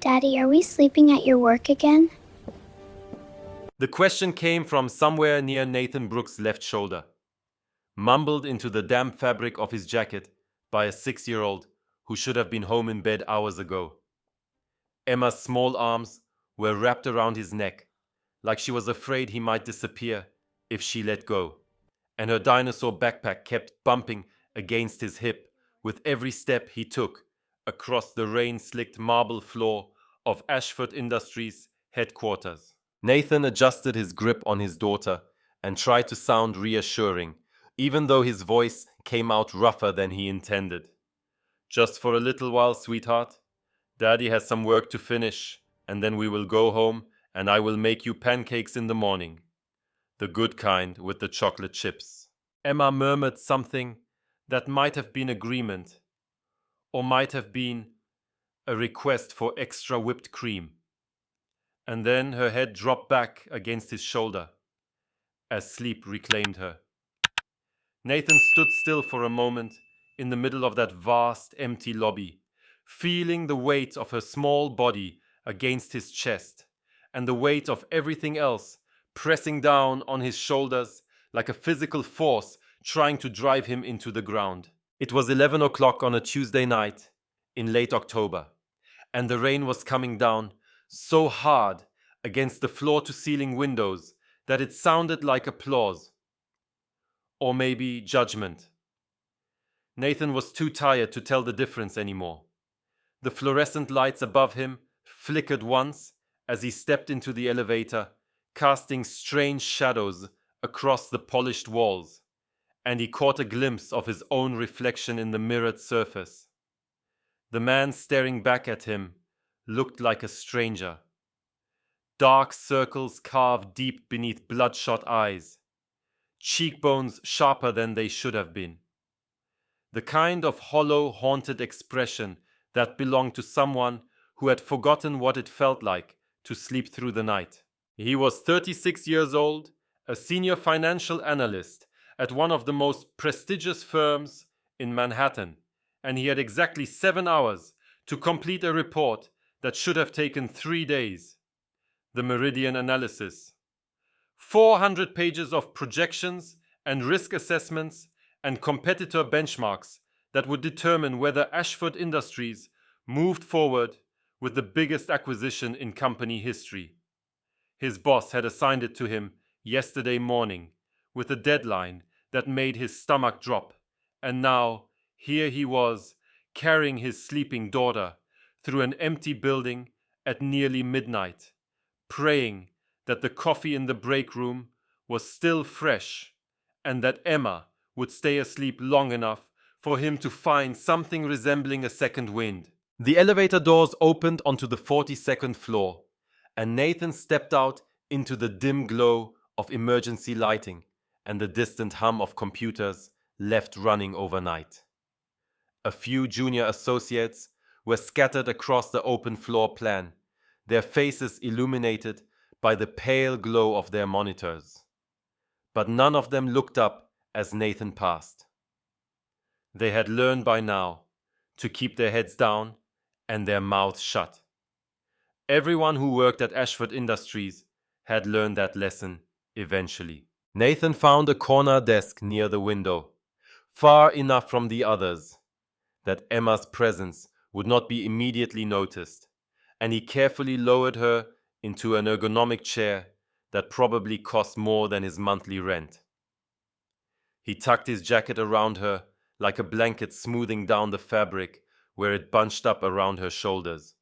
Daddy, are we sleeping at your work again? The question came from somewhere near Nathan Brooks' left shoulder, mumbled into the damp fabric of his jacket by a 6-year-old who should have been home in bed hours ago. Emma's small arms were wrapped around his neck, like she was afraid he might disappear if she let go, and her dinosaur backpack kept bumping against his hip with every step he took across the rain-slicked marble floor of Ashford Industries headquarters. Nathan adjusted his grip on his daughter and tried to sound reassuring, even though his voice came out rougher than he intended. "Just for a little while, sweetheart. Daddy has some work to finish, and then we will go home and I will make you pancakes in the morning. The good kind with the chocolate chips." Emma murmured something that might have been agreement, or might have been a request for extra whipped cream. And then her head dropped back against his shoulder as sleep reclaimed her. Nathan stood still for a moment in the middle of that vast, empty lobby, feeling the weight of her small body against his chest and the weight of everything else pressing down on his shoulders like a physical force trying to drive him into the ground. It was 11 o'clock on a Tuesday night in late October, and the rain was coming down so hard against the floor-to-ceiling windows that it sounded like applause. Or maybe judgment. Nathan was too tired to tell the difference anymore. The fluorescent lights above him flickered once as he stepped into the elevator, casting strange shadows across the polished walls, and he caught a glimpse of his own reflection in the mirrored surface. The man staring back at him looked like a stranger. Dark circles carved deep beneath bloodshot eyes, cheekbones sharper than they should have been. The kind of hollow, haunted expression that belonged to someone who had forgotten what it felt like to sleep through the night. He was 36 years old, a senior financial analyst at one of the most prestigious firms in Manhattan, and he had exactly 7 hours to complete a report that should have taken 3 days. The Meridian analysis. 400 pages of projections and risk assessments and competitor benchmarks that would determine whether Ashford Industries moved forward with the biggest acquisition in company history. His boss had assigned it to him yesterday morning with a deadline that made his stomach drop, and now here he was carrying his sleeping daughter through an empty building at nearly midnight, praying that the coffee in the break room was still fresh and that Emma would stay asleep long enough for him to find something resembling a second wind. The elevator doors opened onto the 42nd floor, and Nathan stepped out into the dim glow of emergency lighting and the distant hum of computers left running overnight. A few junior associates were scattered across the open floor plan, their faces illuminated by the pale glow of their monitors. But none of them looked up as Nathan passed. They had learned by now to keep their heads down and their mouths shut. Everyone who worked at Ashford Industries had learned that lesson eventually. Nathan found a corner desk near the window, far enough from the others that Emma's presence would not be immediately noticed, and he carefully lowered her into an ergonomic chair that probably cost more than his monthly rent. He tucked his jacket around her like a blanket, smoothing down the fabric where it bunched up around her shoulders,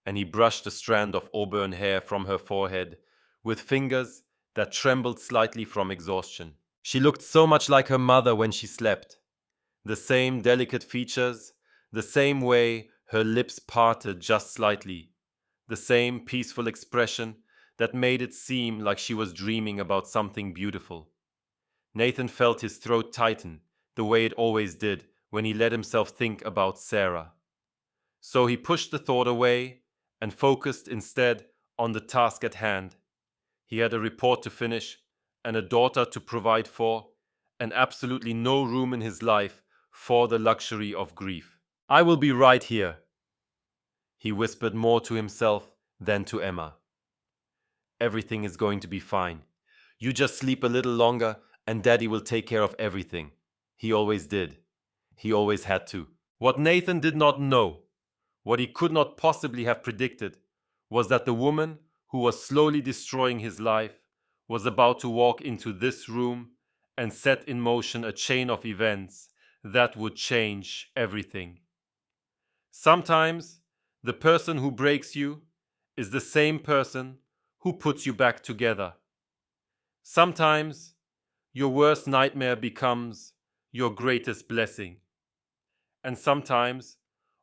and he brushed a strand of auburn hair from her forehead with fingers that trembled slightly from exhaustion. She looked so much like her mother when she slept. The same delicate features, the same way her lips parted just slightly, the same peaceful expression that made it seem like she was dreaming about something beautiful. Nathan felt his throat tighten the way it always did when he let himself think about Sarah. So he pushed the thought away and focused instead on the task at hand. He had a report to finish and a daughter to provide for, and absolutely no room in his life for the luxury of grief. "I will be right here," He whispered more to himself than to Emma. Everything is going to be fine. You just sleep a little longer and Daddy will take care of everything. He always did. He always had to. What Nathan did not know, what he could not possibly have predicted, was that the woman who was slowly destroying his life was about to walk into this room and set in motion a chain of events that would change everything. Sometimes the person who breaks you is the same person who puts you back together. Sometimes your worst nightmare becomes your greatest blessing. And sometimes,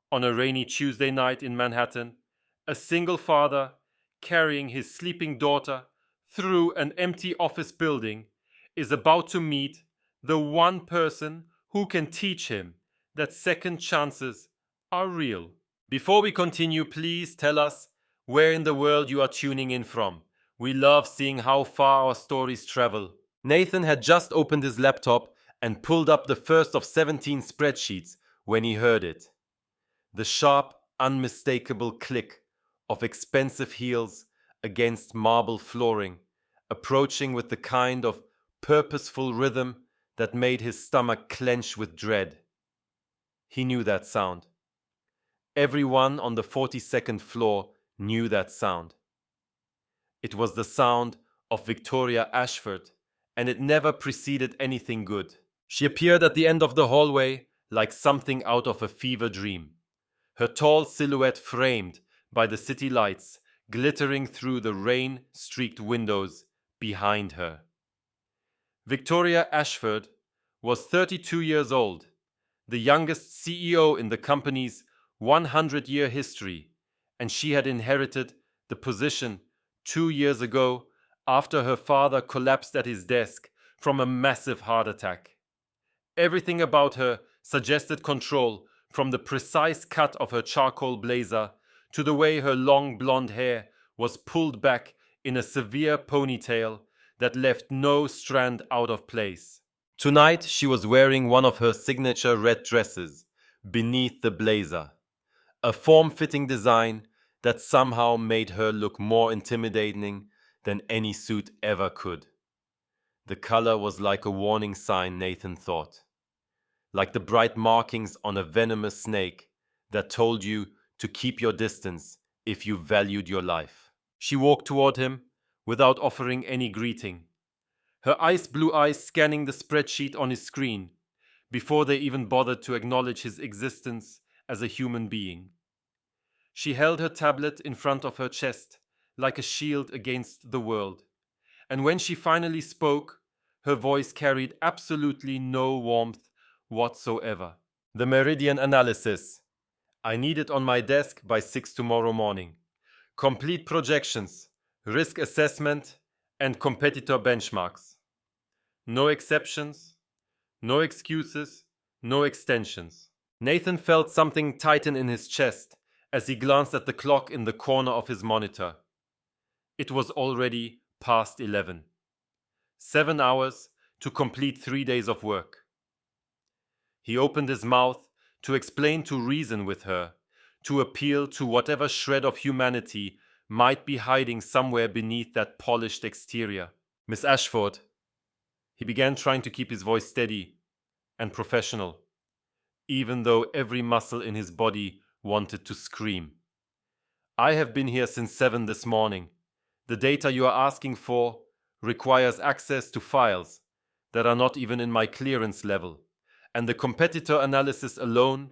on a rainy Tuesday night in Manhattan, a single father carrying his sleeping daughter through an empty office building is about to meet the one person who can teach him that second chances are real. Before we continue, please tell us where in the world you are tuning in from. We love seeing how far our stories travel. Nathan had just opened his laptop and pulled up the first of 17 spreadsheets when he heard it. The sharp, unmistakable click of expensive heels against marble flooring, approaching with the kind of purposeful rhythm that made his stomach clench with dread. He knew that sound. Everyone on the 42nd floor knew that sound. It was the sound of Victoria Ashford, and it never preceded anything good. She appeared at the end of the hallway like something out of a fever dream, her tall silhouette framed by the city lights glittering through the rain-streaked windows behind her. Victoria Ashford was 32 years old, the youngest CEO in the company's 100-year history, and she had inherited the position 2 years ago after her father collapsed at his desk from a massive heart attack. Everything about her suggested control, from the precise cut of her charcoal blazer to the way her long blonde hair was pulled back in a severe ponytail that left no strand out of place. Tonight she was wearing one of her signature red dresses beneath the blazer, a form-fitting design that somehow made her look more intimidating than any suit ever could. The color was like a warning sign, Nathan thought, like the bright markings on a venomous snake that told you to keep your distance if you valued your life. She walked toward him without offering any greeting, her ice blue eyes scanning the spreadsheet on his screen before they even bothered to acknowledge his existence as a human being. She held her tablet in front of her chest like a shield against the world, and when she finally spoke, her voice carried absolutely no warmth whatsoever. The meridian analysis. I need it on my desk by 6 tomorrow morning. Complete projections, risk assessment, and competitor benchmarks. No exceptions, no excuses, no extensions. Nathan felt something tighten in his chest as he glanced at the clock in the corner of his monitor. It was already past 11. 7 hours to complete 3 days of work. He opened his mouth to explain, to reason with her, to appeal to whatever shred of humanity might be hiding somewhere beneath that polished exterior. Miss Ashford. He began, trying to keep his voice steady and professional, even though every muscle in his body wanted to scream. I have been here since 7 this morning. The data you are asking for requires access to files that are not even in my clearance level, and the competitor analysis alone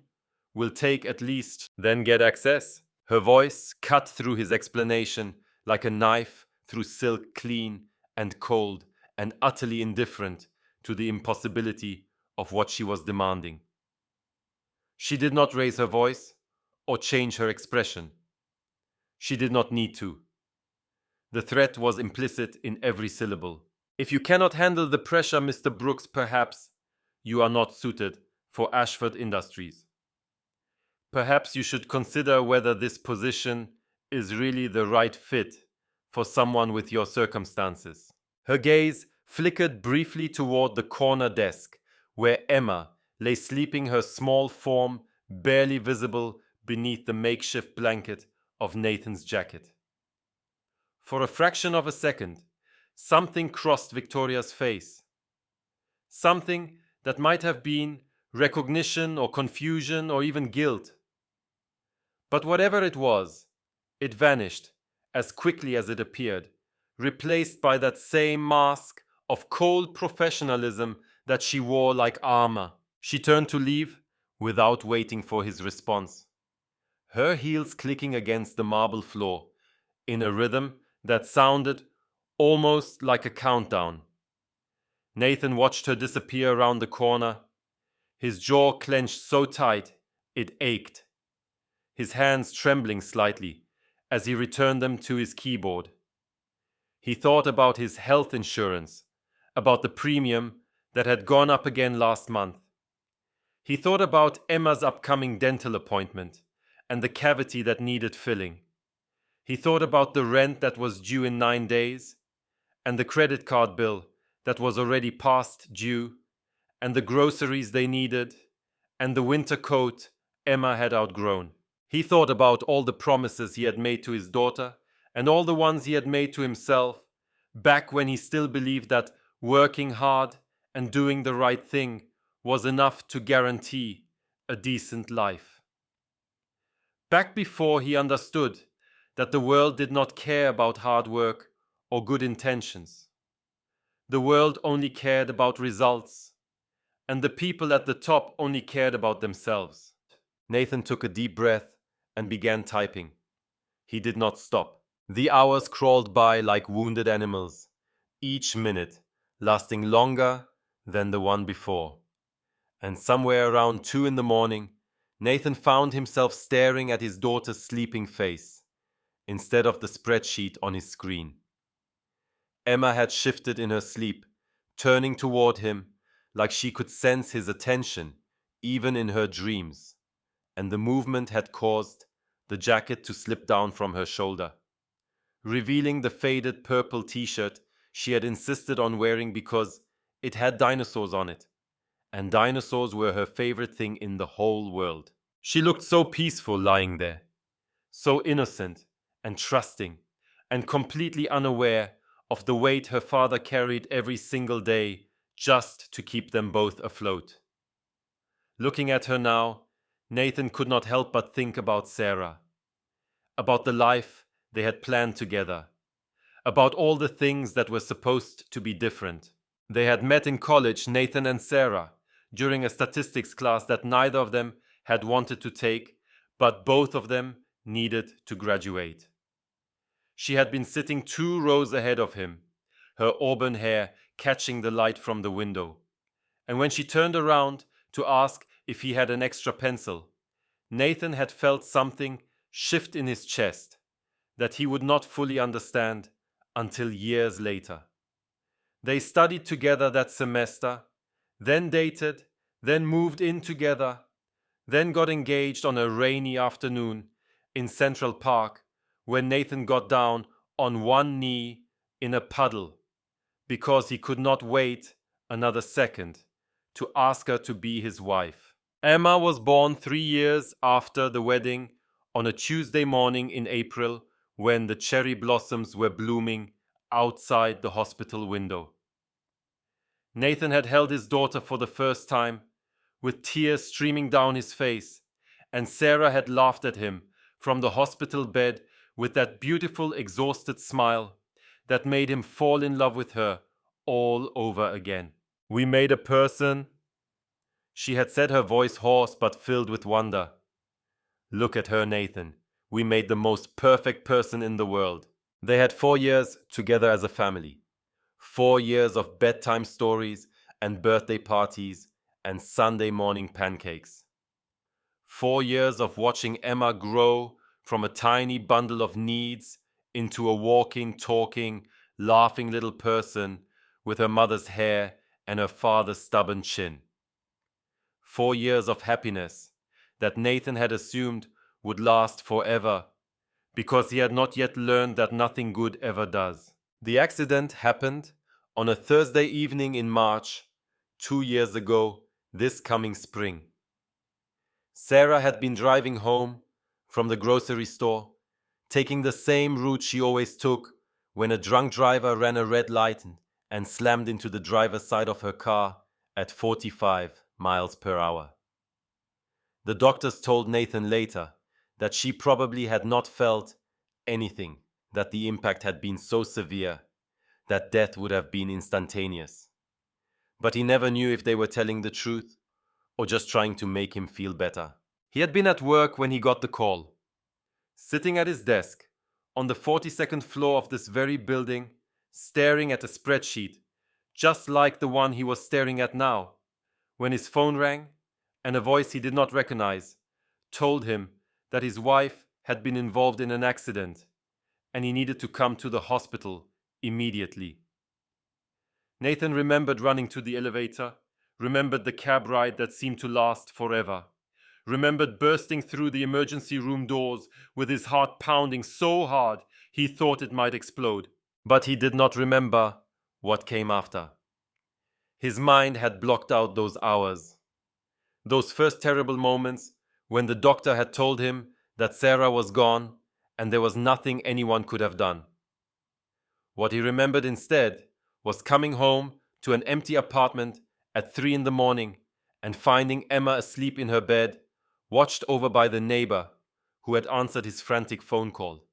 will take at least. Then get access. Her voice cut through his explanation like a knife through silk, clean and cold and utterly indifferent to the impossibility of what she was demanding. She did not raise her voice or change her expression. She did not need to. The threat was implicit in every syllable. If you cannot handle the pressure, Mr. Brooks, perhaps you are not suited for Ashford Industries. Perhaps you should consider whether this position is really the right fit for someone with your circumstances. Her gaze flickered briefly toward the corner desk, where Emma lay sleeping, her small form barely visible beneath the makeshift blanket of Nathan's jacket. For a fraction of a second, something crossed Victoria's face. Something that might have been recognition or confusion or even guilt. But whatever it was, it vanished as quickly as it appeared, replaced by that same mask of cold professionalism that she wore like armor. She turned to leave without waiting for his response, her heels clicking against the marble floor in a rhythm that sounded almost like a countdown. Nathan watched her disappear around the corner, his jaw clenched so tight it ached, his hands trembling slightly as he returned them to his keyboard. He thought about his health insurance, about the premium that had gone up again last month. He thought about Emma's upcoming dental appointment and the cavity that needed filling. He thought about the rent that was due in 9 days, and the credit card bill that was already past due, and the groceries they needed, and the winter coat Emma had outgrown. He thought about all the promises he had made to his daughter, and all the ones he had made to himself, back when he still believed that working hard and doing the right thing was enough to guarantee a decent life. Back before he understood that the world did not care about hard work or good intentions. The world only cared about results, and the people at the top only cared about themselves. Nathan took a deep breath and began typing. He did not stop. The hours crawled by like wounded animals, each minute lasting longer than the one before. And somewhere around 2 in the morning, Nathan found himself staring at his daughter's sleeping face instead of the spreadsheet on his screen. Emma had shifted in her sleep, turning toward him like she could sense his attention even in her dreams, and the movement had caused the jacket to slip down from her shoulder, revealing the faded purple t-shirt she had insisted on wearing because it had dinosaurs on it, and dinosaurs were her favorite thing in the whole world. She looked so peaceful lying there, so innocent and trusting, and completely unaware of the weight her father carried every single day just to keep them both afloat. Looking at her now, Nathan could not help but think about Sarah, about the life they had planned together, about all the things that were supposed to be different. They had met in college, Nathan and Sarah, during a statistics class that neither of them had wanted to take, but both of them needed to graduate. She had been sitting 2 rows ahead of him, her auburn hair catching the light from the window. And when she turned around to ask if he had an extra pencil, Nathan had felt something shift in his chest that he would not fully understand until years later. They studied together that semester, then dated, then moved in together, then got engaged on a rainy afternoon in Central Park when Nathan got down on one knee in a puddle because he could not wait another second to ask her to be his wife. Emma was born 3 years after the wedding on a Tuesday morning in April when the cherry blossoms were blooming outside the hospital window. Nathan had held his daughter for the first time, with tears streaming down his face, and Sarah had laughed at him from the hospital bed with that beautiful, exhausted smile that made him fall in love with her all over again. "We made a person," she had said, her voice hoarse but filled with wonder. "Look at her, Nathan. We made the most perfect person in the world." They had 4 years together as a family. 4 years of bedtime stories and birthday parties and Sunday morning pancakes. 4 years of watching Emma grow from a tiny bundle of needs into a walking, talking, laughing little person with her mother's hair and her father's stubborn chin. 4 years of happiness that Nathan had assumed would last forever because he had not yet learned that nothing good ever does. The accident happened on a Thursday evening in March, 2 years ago, this coming spring. Sarah had been driving home from the grocery store, taking the same route she always took when a drunk driver ran a red light and slammed into the driver's side of her car at 45 miles per hour. The doctors told Nathan later that she probably had not felt anything, that the impact had been so severe that death would have been instantaneous. But he never knew if they were telling the truth or just trying to make him feel better. He had been at work when he got the call, sitting at his desk on the 42nd floor of this very building, staring at a spreadsheet, just like the one he was staring at now, when his phone rang and a voice he did not recognize told him that his wife had been involved in an accident and he needed to come to the hospital immediately. Nathan remembered running to the elevator, remembered the cab ride that seemed to last forever, remembered bursting through the emergency room doors with his heart pounding so hard he thought it might explode. But he did not remember what came after. His mind had blocked out those hours, those first terrible moments when the doctor had told him that Sarah was gone and there was nothing anyone could have done. What he remembered instead was coming home to an empty apartment at 3 in the morning and finding Emma asleep in her bed, watched over by the neighbor who had answered his frantic phone call.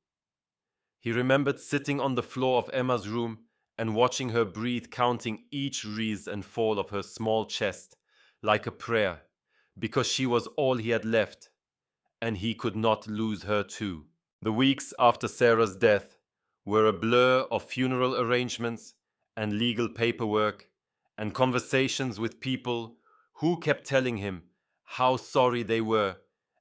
He remembered sitting on the floor of Emma's room and watching her breathe, counting each rise and fall of her small chest like a prayer, because she was all he had left, and he could not lose her too. The weeks after Sarah's death were a blur of funeral arrangements and legal paperwork and conversations with people who kept telling him how sorry they were,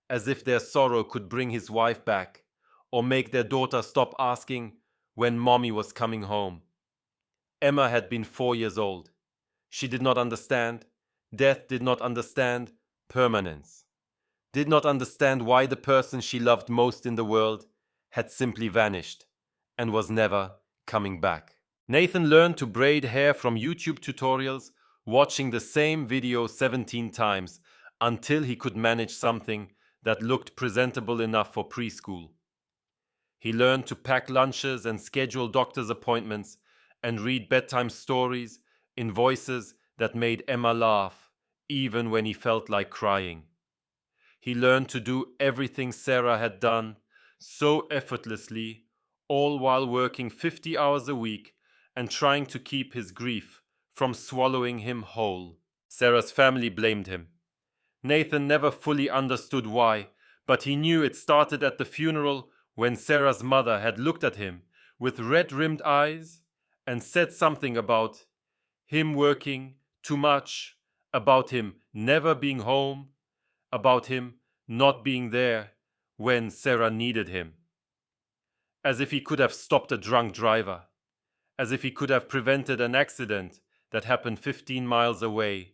as if their sorrow could bring his wife back or make their daughter stop asking when mommy was coming home. Emma had been 4 years old. She did not understand. Death did not understand permanence. Did not understand why the person she loved most in the world had simply vanished and was never coming back. Nathan learned to braid hair from YouTube tutorials, watching the same video 17 times until he could manage something that looked presentable enough for preschool. He learned to pack lunches and schedule doctor's appointments and read bedtime stories in voices that made Emma laugh, even when he felt like crying. He learned to do everything Sarah had done so effortlessly, all while working 50 hours a week and trying to keep his grief from swallowing him whole. Sarah's family blamed him. Nathan never fully understood why, but he knew it started at the funeral when Sarah's mother had looked at him with red-rimmed eyes and said something about him working too much, about him never being home, about him not being there when Sarah needed him. As if he could have stopped a drunk driver, as if he could have prevented an accident that happened 15 miles away,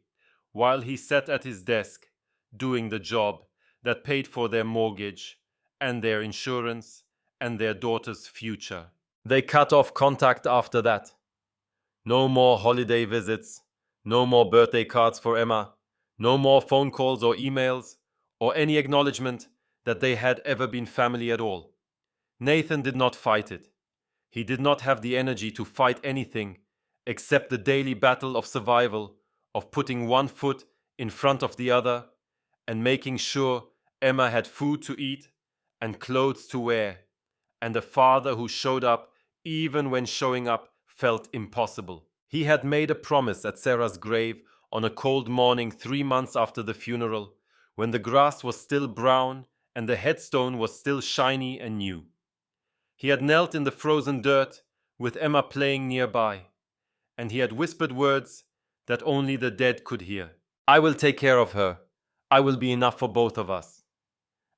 while he sat at his desk doing the job that paid for their mortgage and their insurance and their daughter's future. They cut off contact after that. No more holiday visits, no more birthday cards for Emma, no more phone calls or emails, or any acknowledgement that they had ever been family at all. Nathan did not fight it. He did not have the energy to fight anything except the daily battle of survival, of putting one foot in front of the other and making sure Emma had food to eat and clothes to wear, and a father who showed up even when showing up felt impossible. He had made a promise at Sarah's grave on a cold morning 3 months after the funeral, when the grass was still brown and the headstone was still shiny and new. He had knelt in the frozen dirt with Emma playing nearby, and he had whispered words that only the dead could hear. I will take care of her. I will be enough for both of us.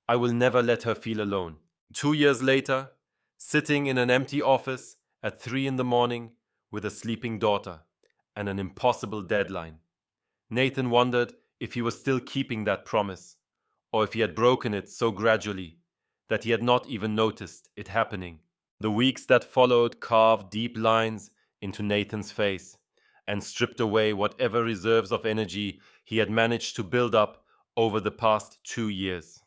I will never let her feel alone. 2 years later, sitting in an empty office at 3 in the morning with a sleeping daughter and an impossible deadline, Nathan wondered if he was still keeping that promise, or if he had broken it so gradually that he had not even noticed it happening. The weeks that followed carved deep lines into Nathan's face and stripped away whatever reserves of energy he had managed to build up over the past 2 years.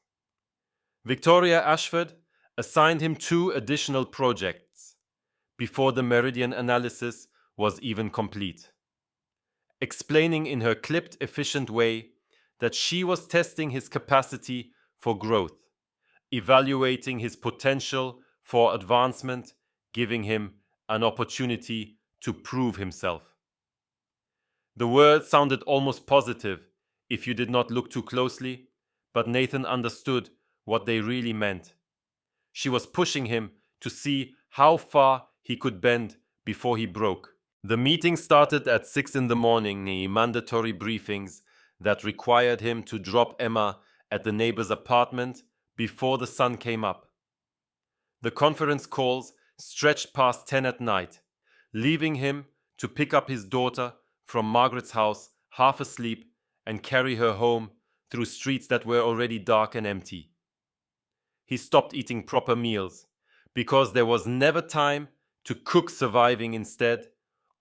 Victoria Ashford assigned him 2 additional projects before the meridian analysis was even complete, explaining in her clipped, efficient way that she was testing his capacity for growth, evaluating his potential for advancement, giving him an opportunity to prove himself. The words sounded almost positive if you did not look too closely, but Nathan understood what they really meant. She was pushing him to see how far he could bend before he broke. The meeting started at 6 in the morning, the mandatory briefings that required him to drop Emma at the neighbor's apartment before the sun came up. The conference calls stretched past 10 at night, leaving him to pick up his daughter from Margaret's house, half asleep, and carry her home through streets that were already dark and empty. He stopped eating proper meals because there was never time to cook, surviving instead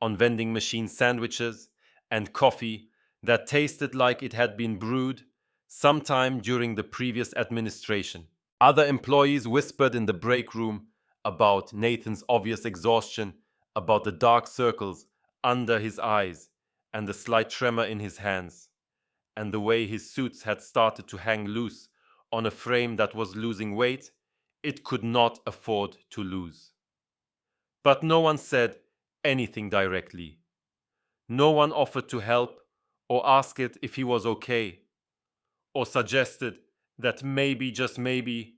on vending machine sandwiches and coffee that tasted like it had been brewed sometime during the previous administration. Other employees whispered in the break room about Nathan's obvious exhaustion, about the dark circles under his eyes and the slight tremor in his hands, and the way his suits had started to hang loose on a frame that was losing weight it could not afford to lose. But no one said anything directly. No one offered to help or asked it if he was okay, or suggested that maybe, just maybe,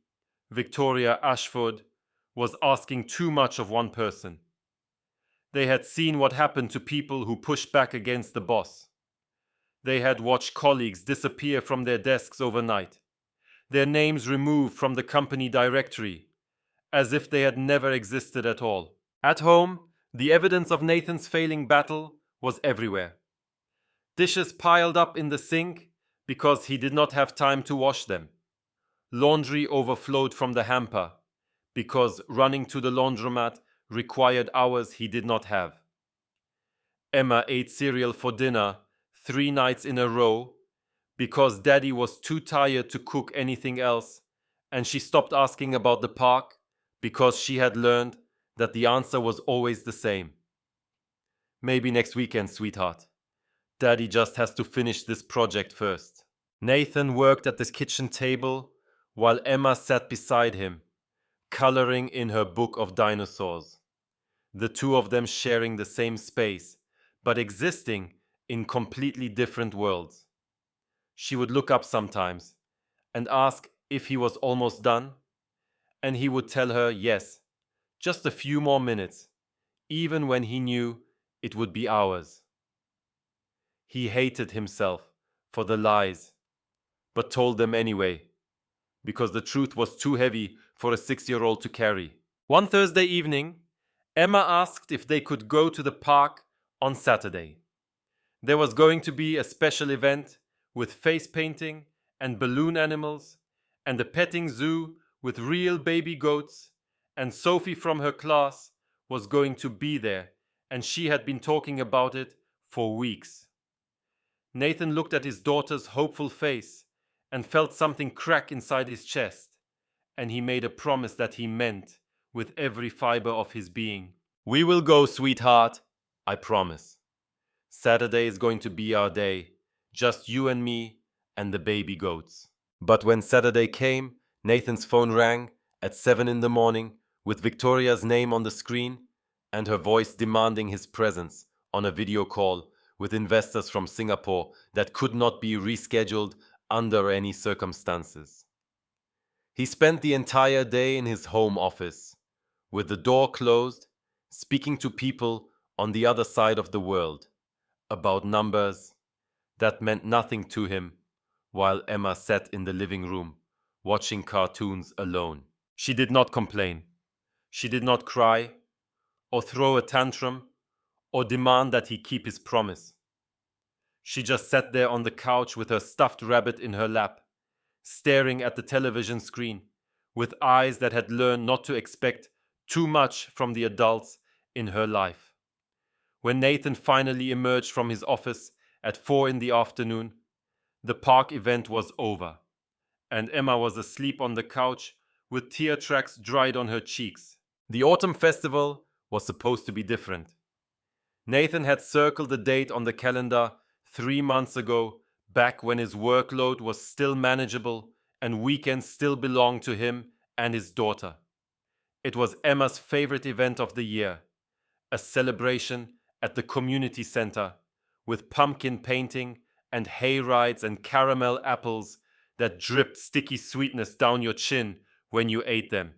Victoria Ashford was asking too much of one person. They had seen what happened to people who pushed back against the boss. They had watched colleagues disappear from their desks overnight, their names removed from the company directory, as if they had never existed at all. At home, the evidence of Nathan's failing battle was everywhere. Dishes piled up in the sink because he did not have time to wash them. Laundry overflowed from the hamper because running to the laundromat required hours he did not have. Emma ate cereal for dinner 3 nights in a row because Daddy was too tired to cook anything else, and she stopped asking about the park because she had learned that the answer was always the same. Maybe next weekend, sweetheart. Daddy just has to finish this project first. Nathan worked at the kitchen table while Emma sat beside him, coloring in her book of dinosaurs. The two of them sharing the same space, but existing in completely different worlds. She would look up sometimes and ask if he was almost done, and he would tell her yes, just a few more minutes, even when he knew it would be hours. He hated himself for the lies, but told them anyway, because the truth was too heavy for a 6-year-old to carry. One Thursday evening, Emma asked if they could go to the park on Saturday. There was going to be a special event with face painting and balloon animals and a petting zoo with real baby goats, and Sophie from her class was going to be there, and she had been talking about it for weeks. Nathan looked at his daughter's hopeful face and felt something crack inside his chest, and he made a promise that he meant with every fiber of his being. "We will go, sweetheart, I promise. Saturday is going to be our day, just you and me and the baby goats." But when Saturday came, Nathan's phone rang at 7 in the morning with Victoria's name on the screen and her voice demanding his presence on a video call with investors from Singapore that could not be rescheduled under any circumstances. He spent the entire day in his home office, with the door closed, speaking to people on the other side of the world about numbers that meant nothing to him, while Emma sat in the living room watching cartoons alone. She did not complain. She did not cry or throw a tantrum or demand that he keep his promise. She just sat there on the couch with her stuffed rabbit in her lap, staring at the television screen with eyes that had learned not to expect too much from the adults in her life. When Nathan finally emerged from his office at 4 in the afternoon, the park event was over, and Emma was asleep on the couch with tear tracks dried on her cheeks. The autumn festival was supposed to be different. Nathan had circled the date on the calendar 3 months ago, back when his workload was still manageable and weekends still belonged to him and his daughter. It was Emma's favorite event of the year, a celebration at the community center with pumpkin painting and hay rides and caramel apples that dripped sticky sweetness down your chin when you ate them.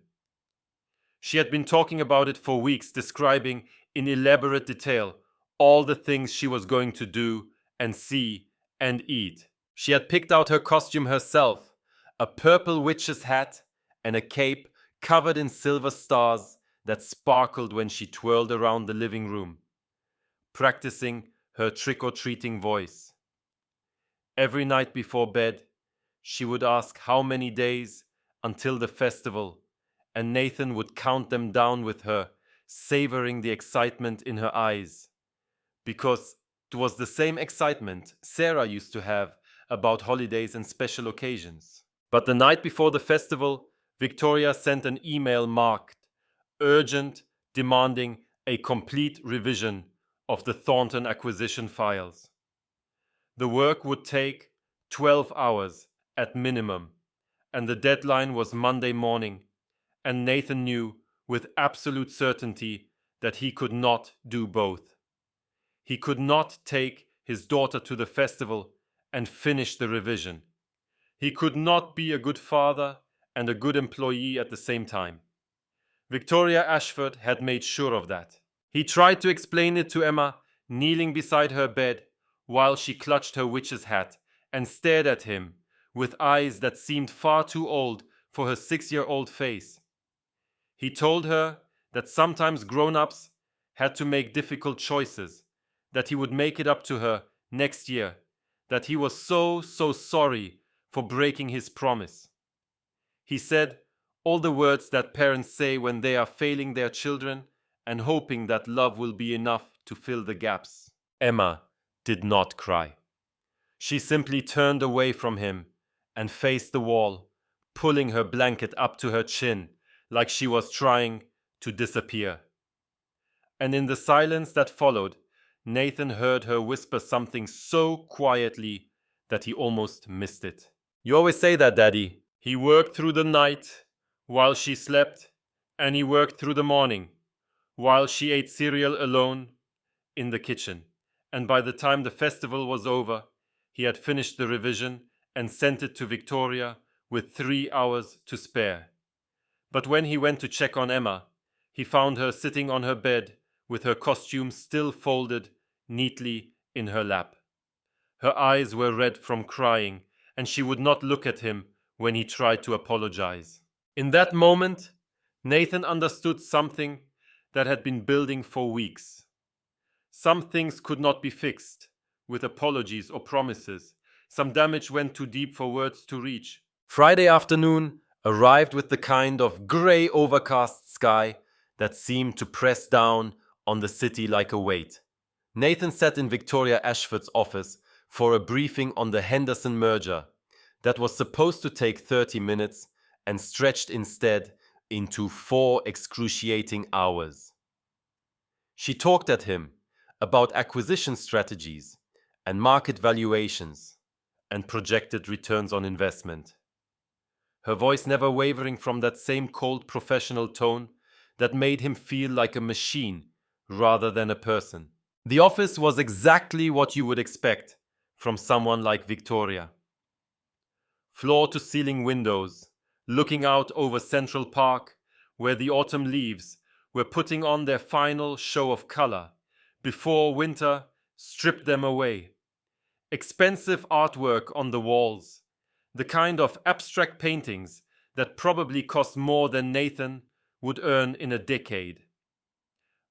She had been talking about it for weeks, describing in elaborate detail all the things she was going to do and see and eat. She had picked out her costume herself, a purple witch's hat and a cape covered in silver stars that sparkled when she twirled around the living room, practicing her trick-or-treating voice. Every night before bed, she would ask how many days until the festival, and Nathan would count them down with her, savoring the excitement in her eyes. Because it was the same excitement Sarah used to have about holidays and special occasions. But the night before the festival, Victoria sent an email marked urgent, demanding a complete revision of the Thornton acquisition files. The work would take 12 hours at minimum, and the deadline was Monday morning, and Nathan knew with absolute certainty that he could not do both. He could not take his daughter to the festival and finish the revision. He could not be a good father and a good employee at the same time. Victoria Ashford had made sure of that. He tried to explain it to Emma, kneeling beside her bed while she clutched her witch's hat and stared at him with eyes that seemed far too old for her 6-year-old face. He told her that sometimes grown-ups had to make difficult choices, that he would make it up to her next year, that he was so sorry for breaking his promise. He said all the words that parents say when they are failing their children and hoping that love will be enough to fill the gaps. Emma did not cry. She simply turned away from him and faced the wall, pulling her blanket up to her chin like she was trying to disappear. And in the silence that followed, Nathan heard her whisper something so quietly that he almost missed it. "You always say that, Daddy." He worked through the night while she slept, and he worked through the morning while she ate cereal alone in the kitchen. And by the time the festival was over, he had finished the revision and sent it to Victoria with 3 hours to spare. But when he went to check on Emma, he found her sitting on her bed with her costume still folded neatly in her lap. Her eyes were red from crying, and she would not look at him when he tried to apologize. In that moment, Nathan understood something that had been building for weeks. Some things could not be fixed with apologies or promises. Some damage went too deep for words to reach. Friday afternoon arrived with the kind of grey overcast sky that seemed to press down on the city like a weight. Nathan sat in Victoria Ashford's office for a briefing on the Henderson merger that was supposed to take 30 minutes and stretched instead into 4 excruciating hours. She talked at him about acquisition strategies and market valuations and projected returns on investment. Her voice never wavering from that same cold professional tone that made him feel like a machine rather than a person. The office was exactly what you would expect from someone like Victoria. Floor-to-ceiling windows, looking out over Central Park, where the autumn leaves were putting on their final show of color before winter stripped them away. Expensive artwork on the walls, the kind of abstract paintings that probably cost more than Nathan would earn in a decade.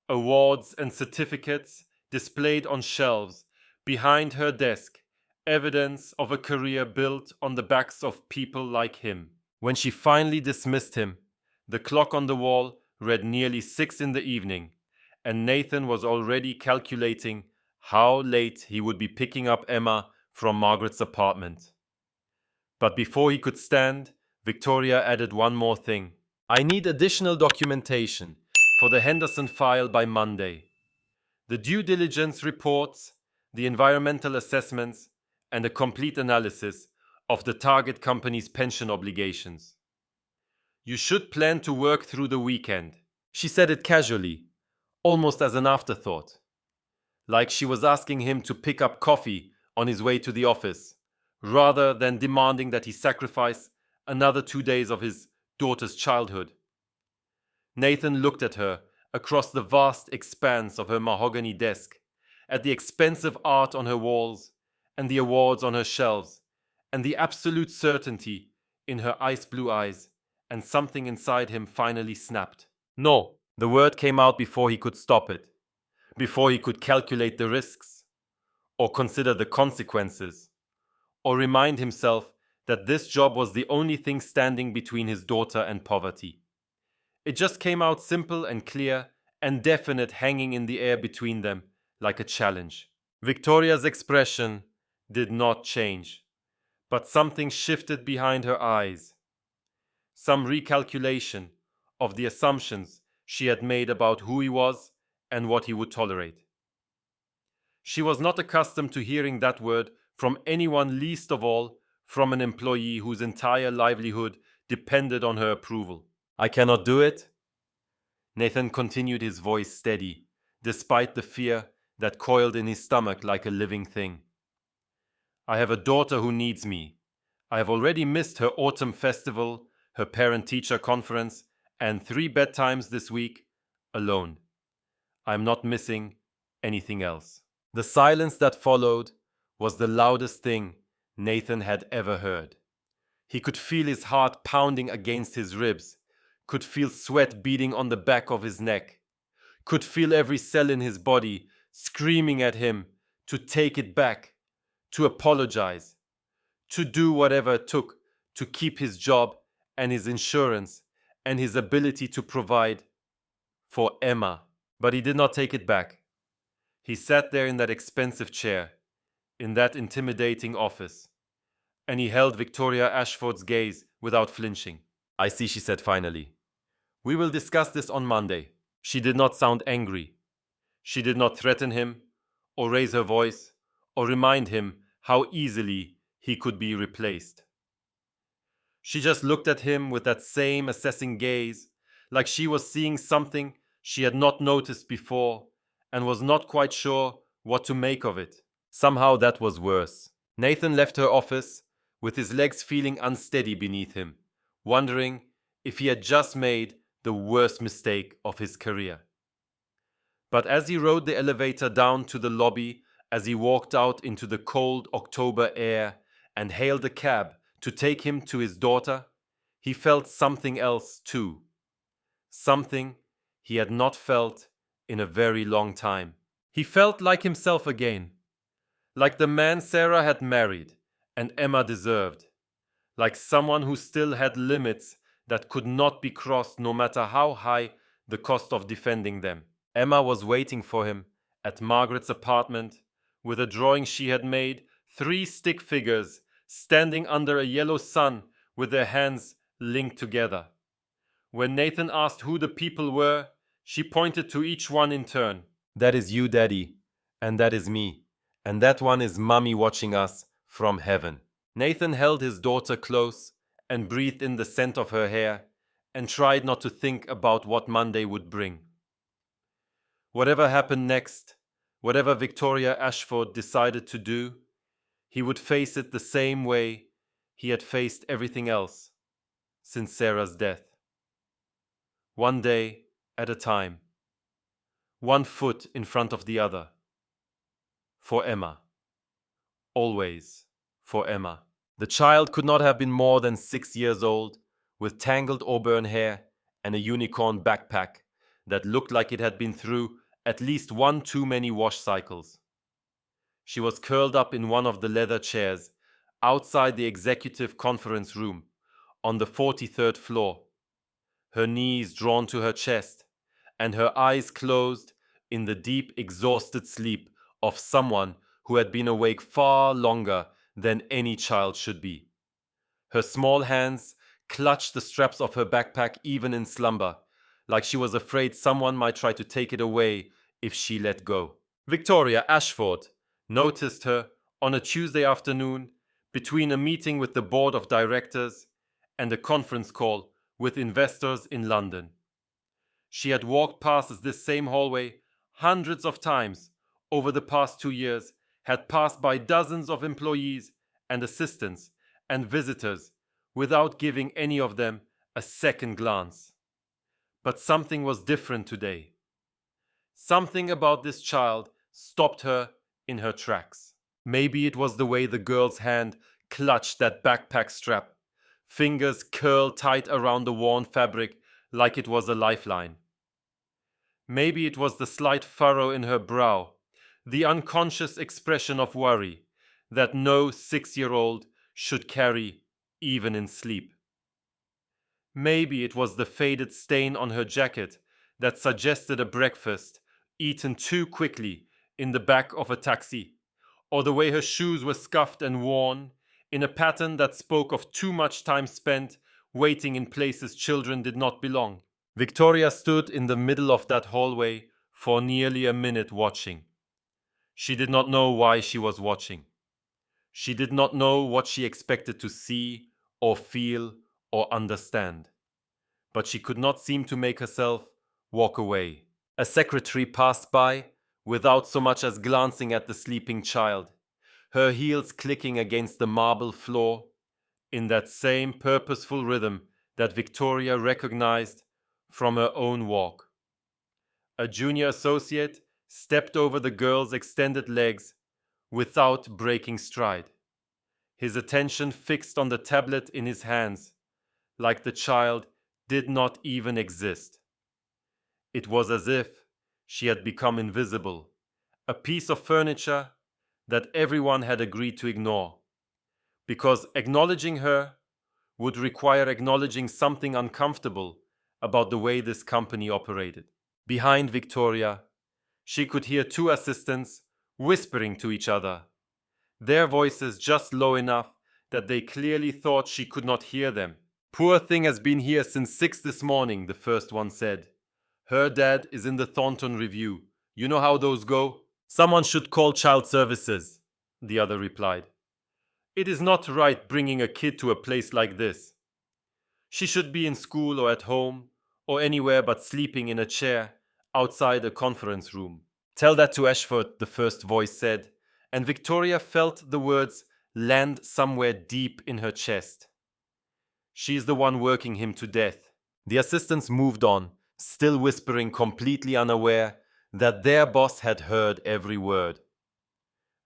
Awards and certificates displayed on shelves behind her desk, evidence of a career built on the backs of people like him. When she finally dismissed him, the clock on the wall read nearly 6 in the evening, and Nathan was already calculating how late he would be picking up Emma from Margaret's apartment. But before he could stand, Victoria added one more thing. I need additional documentation for the Henderson file by Monday. The due diligence reports, the environmental assessments, and a complete analysis of the target company's pension obligations. You should plan to work through the weekend. She said it casually, almost as an afterthought, like she was asking him to pick up coffee on his way to the office, rather than demanding that he sacrifice another 2 days of his daughter's childhood. Nathan looked at her across the vast expanse of her mahogany desk, at the expensive art on her walls, and the awards on her shelves, and the absolute certainty in her ice blue eyes, and something inside him finally snapped. No, the word came out before he could stop it, before he could calculate the risks, or consider the consequences, or remind himself that this job was the only thing standing between his daughter and poverty. It just came out simple and clear and definite, hanging in the air between them like a challenge. Victoria's expression did not change, but something shifted behind her eyes. Some recalculation of the assumptions she had made about who he was and what he would tolerate. She was not accustomed to hearing that word from anyone, least of all from an employee whose entire livelihood depended on her approval. I cannot do it. Nathan continued, his voice steady, despite the fear that coiled in his stomach like a living thing. I have a daughter who needs me. I have already missed her autumn festival, her parent-teacher conference, and 3 bedtimes this week alone. I am not missing anything else. The silence that followed was the loudest thing Nathan had ever heard. He could feel his heart pounding against his ribs, could feel sweat beading on the back of his neck, could feel every cell in his body screaming at him to take it back, to apologize, to do whatever it took to keep his job and his insurance and his ability to provide for Emma. But he did not take it back. He sat there in that expensive chair, in that intimidating office, and he held Victoria Ashford's gaze without flinching. I see, she said finally. We will discuss this on Monday. She did not sound angry. She did not threaten him, or raise her voice, or remind him how easily he could be replaced. She just looked at him with that same assessing gaze, like she was seeing something she had not noticed before and was not quite sure what to make of it. Somehow that was worse. Nathan left her office with his legs feeling unsteady beneath him, wondering if he had just made the worst mistake of his career. But as he rode the elevator down to the lobby, as he walked out into the cold October air and hailed a cab to take him to his daughter, he felt something else too. Something he had not felt in a very long time. He felt like himself again, like the man Sarah had married and Emma deserved, like someone who still had limits that could not be crossed no matter how high the cost of defending them. Emma was waiting for him at Margaret's apartment with a drawing she had made, 3 stick figures standing under a yellow sun with their hands linked together. When Nathan asked who the people were, she pointed to each one in turn. That is you, Daddy, and that is me, and that one is Mommy watching us from heaven. Nathan held his daughter close and breathed in the scent of her hair and tried not to think about what Monday would bring. Whatever happened next, whatever Victoria Ashford decided to do, he would face it the same way he had faced everything else since Sarah's death. One day at a time, one foot in front of the other. For Emma. Always for Emma. The child could not have been more than 6 years old, with tangled auburn hair and a unicorn backpack that looked like it had been through at least one too many wash cycles. She was curled up in one of the leather chairs outside the executive conference room on the 43rd floor, her knees drawn to her chest and her eyes closed in the deep, exhausted sleep of someone who had been awake far longer than any child should be. Her small hands clutched the straps of her backpack even in slumber, like she was afraid someone might try to take it away if she let go. Victoria Ashford noticed her on a Tuesday afternoon between a meeting with the board of directors and a conference call with investors in London. She had walked past this same hallway hundreds of times over the past 2 years, had passed by dozens of employees and assistants and visitors without giving any of them a second glance. But something was different today. Something about this child stopped her in her tracks. Maybe it was the way the girl's hand clutched that backpack strap, fingers curled tight around the worn fabric like it was a lifeline. Maybe it was the slight furrow in her brow, the unconscious expression of worry that no 6-year-old should carry even in sleep. Maybe it was the faded stain on her jacket that suggested a breakfast eaten too quickly in the back of a taxi, or the way her shoes were scuffed and worn in a pattern that spoke of too much time spent waiting in places children did not belong. Victoria stood in the middle of that hallway for nearly a minute watching. She did not know why she was watching. She did not know what she expected to see or feel or understand. But she could not seem to make herself walk away. A secretary passed by without so much as glancing at the sleeping child, her heels clicking against the marble floor in that same purposeful rhythm that Victoria recognized from her own walk. A junior associate stepped over the girl's extended legs without breaking stride, his attention fixed on the tablet in his hands, like the child did not even exist. It was as if she had become invisible, a piece of furniture that everyone had agreed to ignore, because acknowledging her would require acknowledging something uncomfortable about the way this company operated. Behind Victoria, she could hear two assistants whispering to each other, their voices just low enough that they clearly thought she could not hear them. "Poor thing has been here since 6 this morning," the first one said. "Her dad is in the Thornton Review. You know how those go?" "Someone should call child services," the other replied. "It is not right bringing a kid to a place like this. She should be in school or at home or anywhere but sleeping in a chair outside a conference room." "Tell that to Ashford," the first voice said, and Victoria felt the words land somewhere deep in her chest. "She's the one working him to death." The assistants moved on, still whispering, completely unaware that their boss had heard every word.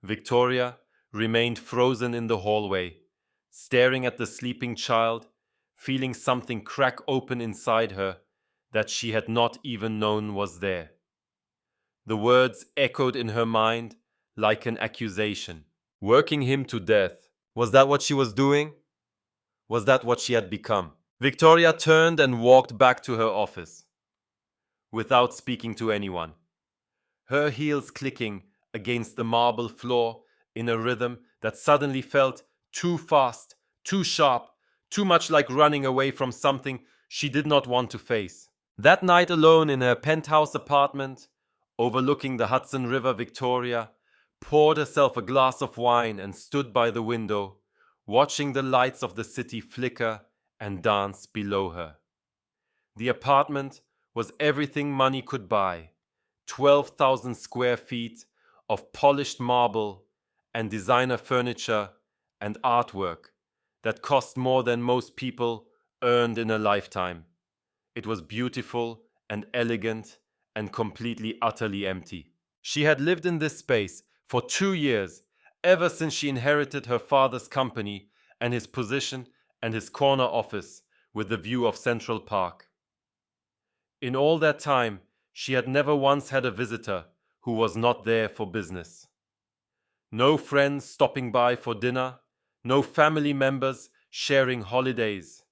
Victoria remained frozen in the hallway, staring at the sleeping child, feeling something crack open inside her that she had not even known was there. The words echoed in her mind like an accusation. Working him to death. Was that what she was doing? Was that what she had become? Victoria turned and walked back to her office, without speaking to anyone, her heels clicking against the marble floor in a rhythm that suddenly felt too fast, too sharp, too much like running away from something she did not want to face. That night alone in her penthouse apartment, overlooking the Hudson River, Victoria poured herself a glass of wine and stood by the window, watching the lights of the city flicker and dance below her. The apartment was everything money could buy, 12,000 square feet of polished marble and designer furniture and artwork that cost more than most people earned in a lifetime. It was beautiful and elegant and completely utterly empty. She had lived in this space for 2 years, ever since she inherited her father's company and his position and his corner office with the view of Central Park. In all that time, she had never once had a visitor who was not there for business. No friends stopping by for dinner, no family members sharing holidays,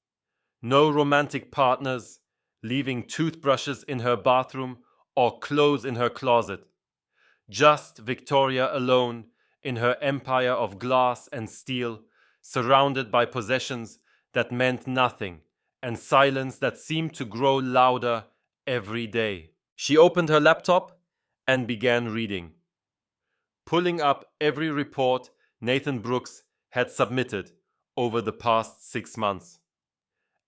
no romantic partners leaving toothbrushes in her bathroom or clothes in her closet. Just Victoria alone in her empire of glass and steel, surrounded by possessions that meant nothing, and silence that seemed to grow louder every day. She opened her laptop and began reading, pulling up every report Nathan Brooks had submitted over the past 6 months.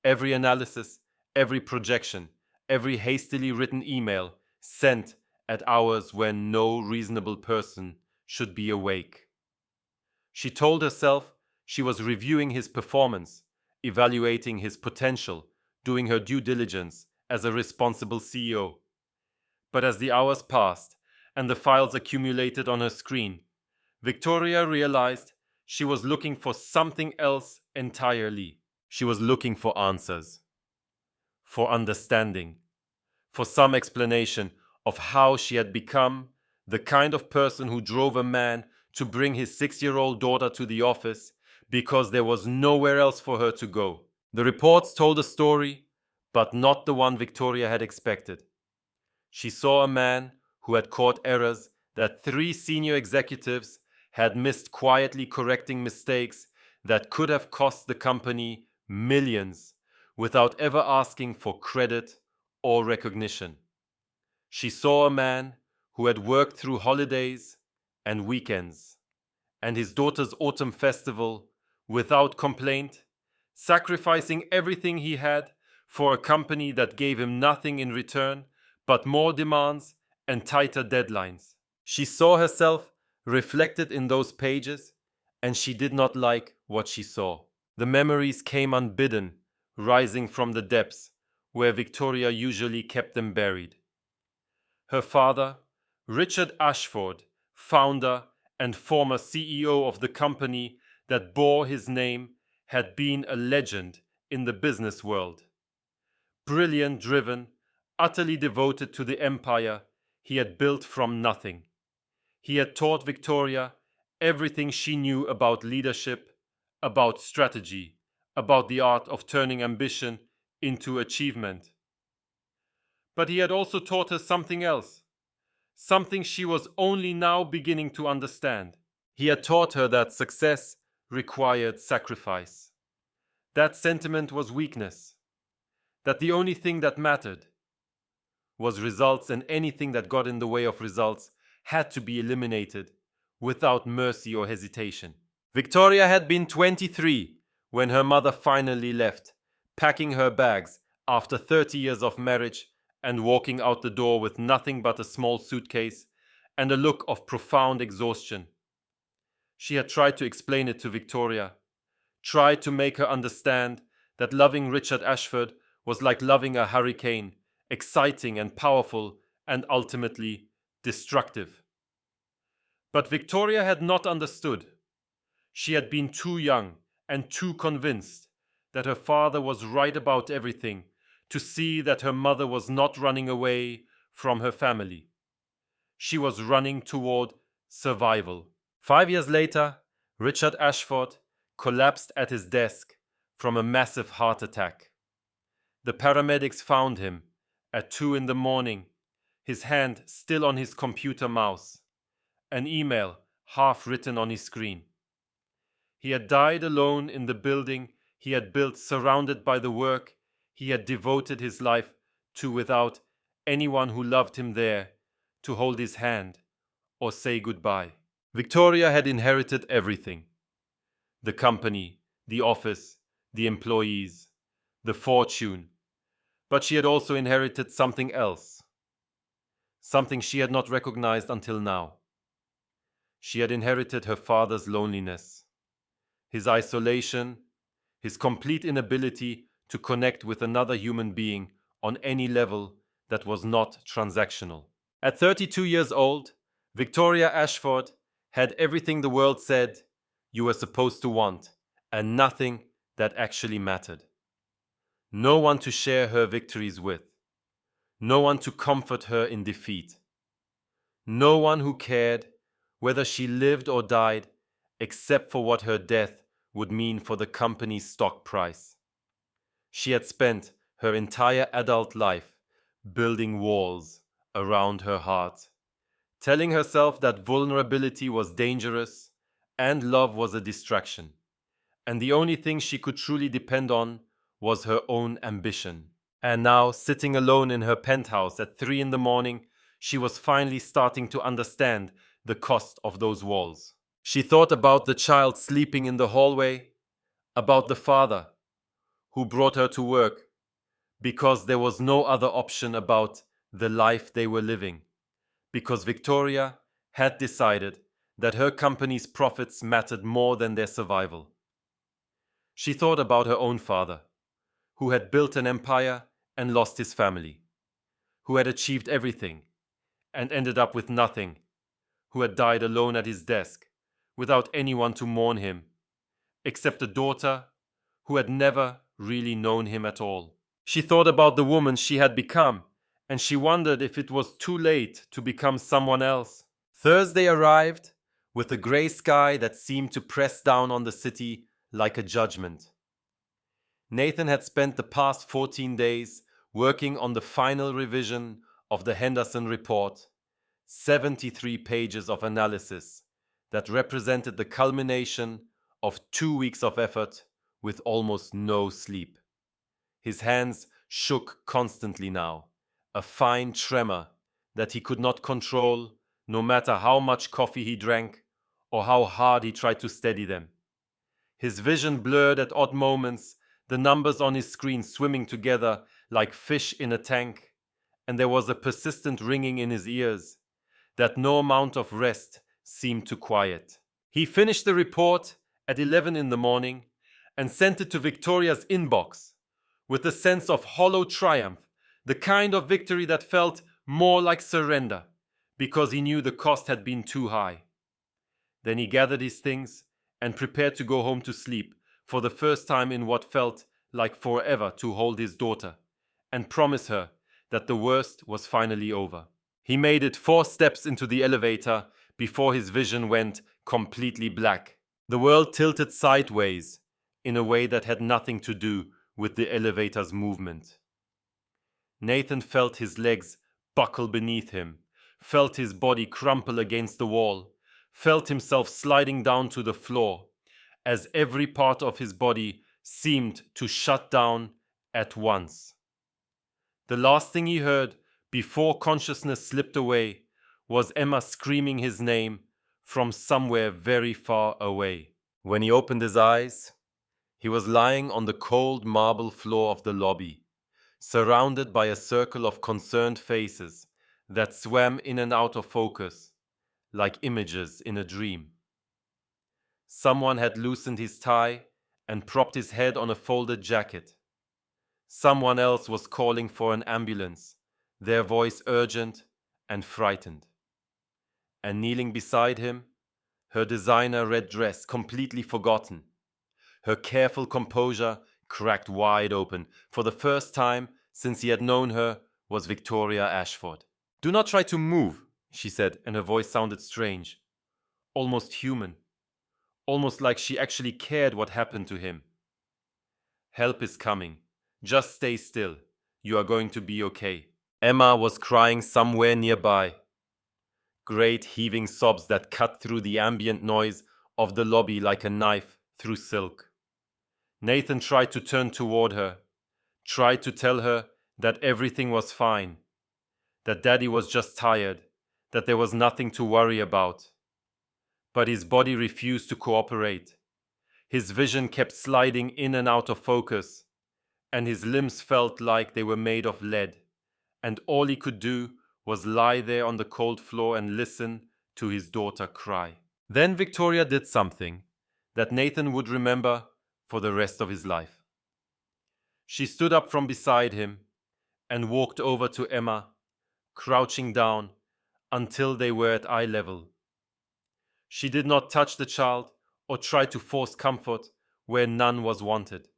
Every analysis, every projection, every hastily written email sent at hours when no reasonable person should be awake. She told herself she was reviewing his performance, evaluating his potential, doing her due diligence as a responsible CEO. But as the hours passed and the files accumulated on her screen, Victoria realized she was looking for something else entirely. She was looking for answers, for understanding, for some explanation of how she had become the kind of person who drove a man to bring his 6-year-old daughter to the office because there was nowhere else for her to go. The reports told a story, but not the one Victoria had expected. She saw a man who had caught errors that 3 senior executives had missed, quietly correcting mistakes that could have cost the company millions without ever asking for credit or recognition. She saw a man who had worked through holidays and weekends and his daughter's autumn festival without complaint, sacrificing everything he had for a company that gave him nothing in return but more demands and tighter deadlines. She saw herself reflected in those pages, and she did not like what she saw. The memories came unbidden, rising from the depths where Victoria usually kept them buried. Her father, Richard Ashford, founder and former CEO of the company that bore his name, had been a legend in the business world. Brilliant, driven, utterly devoted to the empire he had built from nothing. He had taught Victoria everything she knew about leadership, about strategy, about the art of turning ambition into achievement. But he had also taught her something else, something she was only now beginning to understand. He had taught her that success required sacrifice. That sentiment was weakness. That the only thing that mattered was results, and anything that got in the way of results had to be eliminated without mercy or hesitation. Victoria had been 23 when her mother finally left, packing her bags after 30 years of marriage and walking out the door with nothing but a small suitcase and a look of profound exhaustion. She had tried to explain it to Victoria, tried to make her understand that loving Richard Ashford was like loving a hurricane, exciting and powerful and ultimately destructive. But Victoria had not understood. She had been too young and too convinced that her father was right about everything to see that her mother was not running away from her family. She was running toward survival. 5 years later, Richard Ashford collapsed at his desk from a massive heart attack. The paramedics found him at 2 in the morning, his hand still on his computer mouse, an email half written on his screen. He had died alone in the building he had built, surrounded by the work he had devoted his life to, without anyone who loved him there to hold his hand or say goodbye. Victoria had inherited everything: the company, the office, the employees, the fortune. But she had also inherited something else, something she had not recognized until now. She had inherited her father's loneliness, his isolation, his complete inability to connect with another human being on any level that was not transactional. At 32 years old, Victoria Ashford had everything the world said you were supposed to want, and nothing that actually mattered. No one to share her victories with. No one to comfort her in defeat. No one who cared whether she lived or died, except for what her death would mean for the company's stock price. She had spent her entire adult life building walls around her heart, telling herself that vulnerability was dangerous and love was a distraction, and the only thing she could truly depend on was her own ambition. And now, sitting alone in her penthouse at 3 in the morning, she was finally starting to understand the cost of those walls. She thought about the child sleeping in the hallway, about the father who brought her to work, because there was no other option, about the life they were living, because Victoria had decided that her company's profits mattered more than their survival. She thought about her own father, who had built an empire and lost his family, who had achieved everything and ended up with nothing, who had died alone at his desk without anyone to mourn him, except a daughter who had never really known him at all. She thought about the woman she had become, and she wondered if it was too late to become someone else. Thursday arrived with a grey sky that seemed to press down on the city like a judgment. Nathan had spent the past 14 days working on the final revision of the Henderson report, 73 pages of analysis that represented the culmination of 2 weeks of effort with almost no sleep. His hands shook constantly now, a fine tremor that he could not control, no matter how much coffee he drank or how hard he tried to steady them. His vision blurred at odd moments, the numbers on his screen swimming together like fish in a tank, and there was a persistent ringing in his ears that no amount of rest seemed to quiet. He finished the report at 11 in the morning and sent it to Victoria's inbox with a sense of hollow triumph, the kind of victory that felt more like surrender because he knew the cost had been too high. Then he gathered his things and prepared to go home to sleep, for the first time in what felt like forever, to hold his daughter and promise her that the worst was finally over. He made it 4 steps into the elevator before his vision went completely black. The world tilted sideways in a way that had nothing to do with the elevator's movement. Nathan felt his legs buckle beneath him, felt his body crumple against the wall, felt himself sliding down to the floor, as every part of his body seemed to shut down at once. The last thing he heard before consciousness slipped away was Emma screaming his name from somewhere very far away. When he opened his eyes, he was lying on the cold marble floor of the lobby, surrounded by a circle of concerned faces that swam in and out of focus, like images in a dream. Someone had loosened his tie and propped his head on a folded jacket. Someone else was calling for an ambulance, their voice urgent and frightened. And kneeling beside him, her designer red dress completely forgotten, her careful composure cracked wide open. For the first time since he had known her was Victoria Ashford. "Do not try to move," she said, and her voice sounded strange, almost human, almost like she actually cared what happened to him. "Help is coming. Just stay still. You are going to be okay." Emma was crying somewhere nearby, great heaving sobs that cut through the ambient noise of the lobby like a knife through silk. Nathan tried to turn toward her, tried to tell her that everything was fine, that Daddy was just tired, that there was nothing to worry about. But his body refused to cooperate. His vision kept sliding in and out of focus, and his limbs felt like they were made of lead, and all he could do was lie there on the cold floor and listen to his daughter cry. Then Victoria did something that Nathan would remember for the rest of his life. She stood up from beside him and walked over to Emma, crouching down until they were at eye level. She did not touch the child or try to force comfort where none was wanted.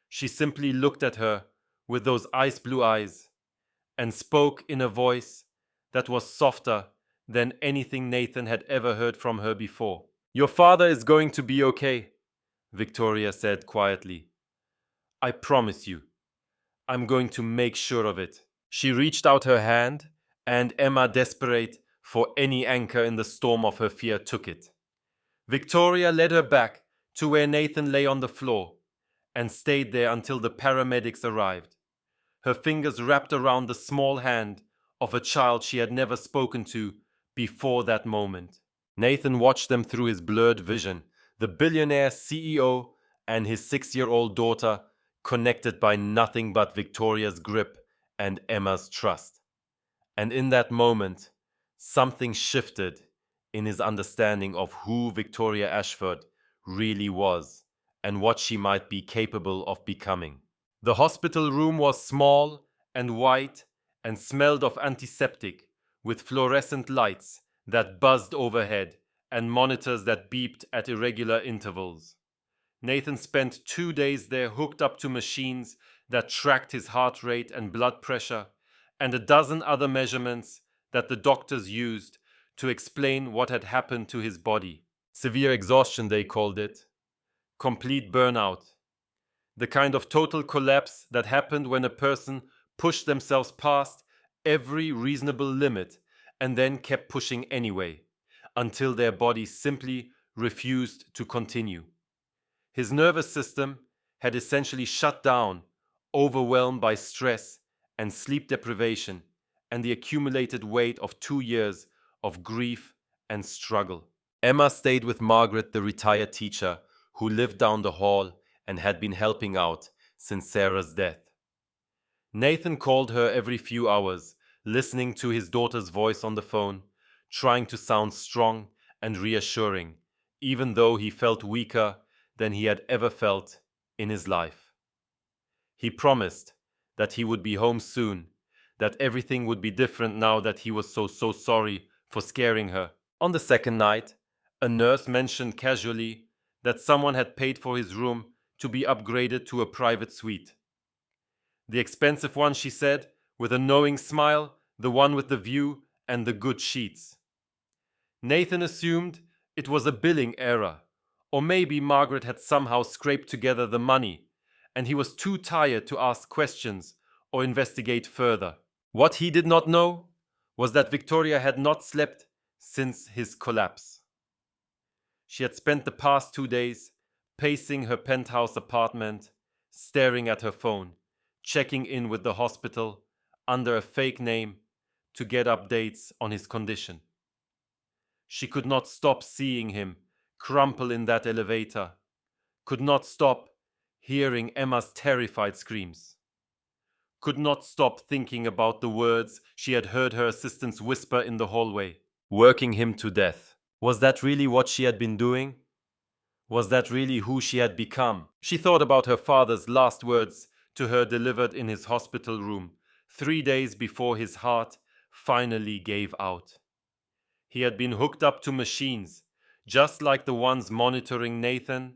She simply looked at her with those ice blue eyes and spoke in a voice that was softer than anything Nathan had ever heard from her before. "Your father is going to be okay," Victoria said quietly. "I promise you. I'm going to make sure of it." She reached out her hand, and Emma, desperate for any anchor in the storm of her fear, took it. Victoria led her back to where Nathan lay on the floor and stayed there until the paramedics arrived, her fingers wrapped around the small hand of a child she had never spoken to before that moment. Nathan watched them through his blurred vision, the billionaire CEO and his 6-year-old daughter, connected by nothing but Victoria's grip and Emma's trust. And in that moment, something shifted in his understanding of who Victoria Ashford really was and what she might be capable of becoming. The hospital room was small and white and smelled of antiseptic, with fluorescent lights that buzzed overhead and monitors that beeped at irregular intervals. Nathan spent 2 days there hooked up to machines that tracked his heart rate and blood pressure, and a dozen other measurements that the doctors used to explain what had happened to his body. Severe exhaustion, they called it. Complete burnout. The kind of total collapse that happened when a person pushed themselves past every reasonable limit and then kept pushing anyway, until their body simply refused to continue. His nervous system had essentially shut down, overwhelmed by stress and sleep deprivation and the accumulated weight of 2 years of grief and struggle. Emma stayed with Margaret, the retired teacher, who lived down the hall and had been helping out since Sarah's death. Nathan called her every few hours, listening to his daughter's voice on the phone, trying to sound strong and reassuring, even though he felt weaker than he had ever felt in his life. He promised that he would be home soon, that everything would be different now that he was so sorry for scaring her. On the second night, a nurse mentioned casually that someone had paid for his room to be upgraded to a private suite. The expensive one, she said, with a knowing smile, the one with the view and the good sheets. Nathan assumed it was a billing error, or maybe Margaret had somehow scraped together the money, and he was too tired to ask questions or investigate further. What he did not know was that Victoria had not slept since his collapse. She had spent the past 2 days pacing her penthouse apartment, staring at her phone, checking in with the hospital under a fake name to get updates on his condition. She could not stop seeing him crumple in that elevator, could not stop hearing Emma's terrified screams, could not stop thinking about the words she had heard her assistants whisper in the hallway, working him to death. Was that really what she had been doing? Was that really who she had become? She thought about her father's last words to her delivered in his hospital room 3 days before his heart finally gave out. He had been hooked up to machines, just like the ones monitoring Nathan,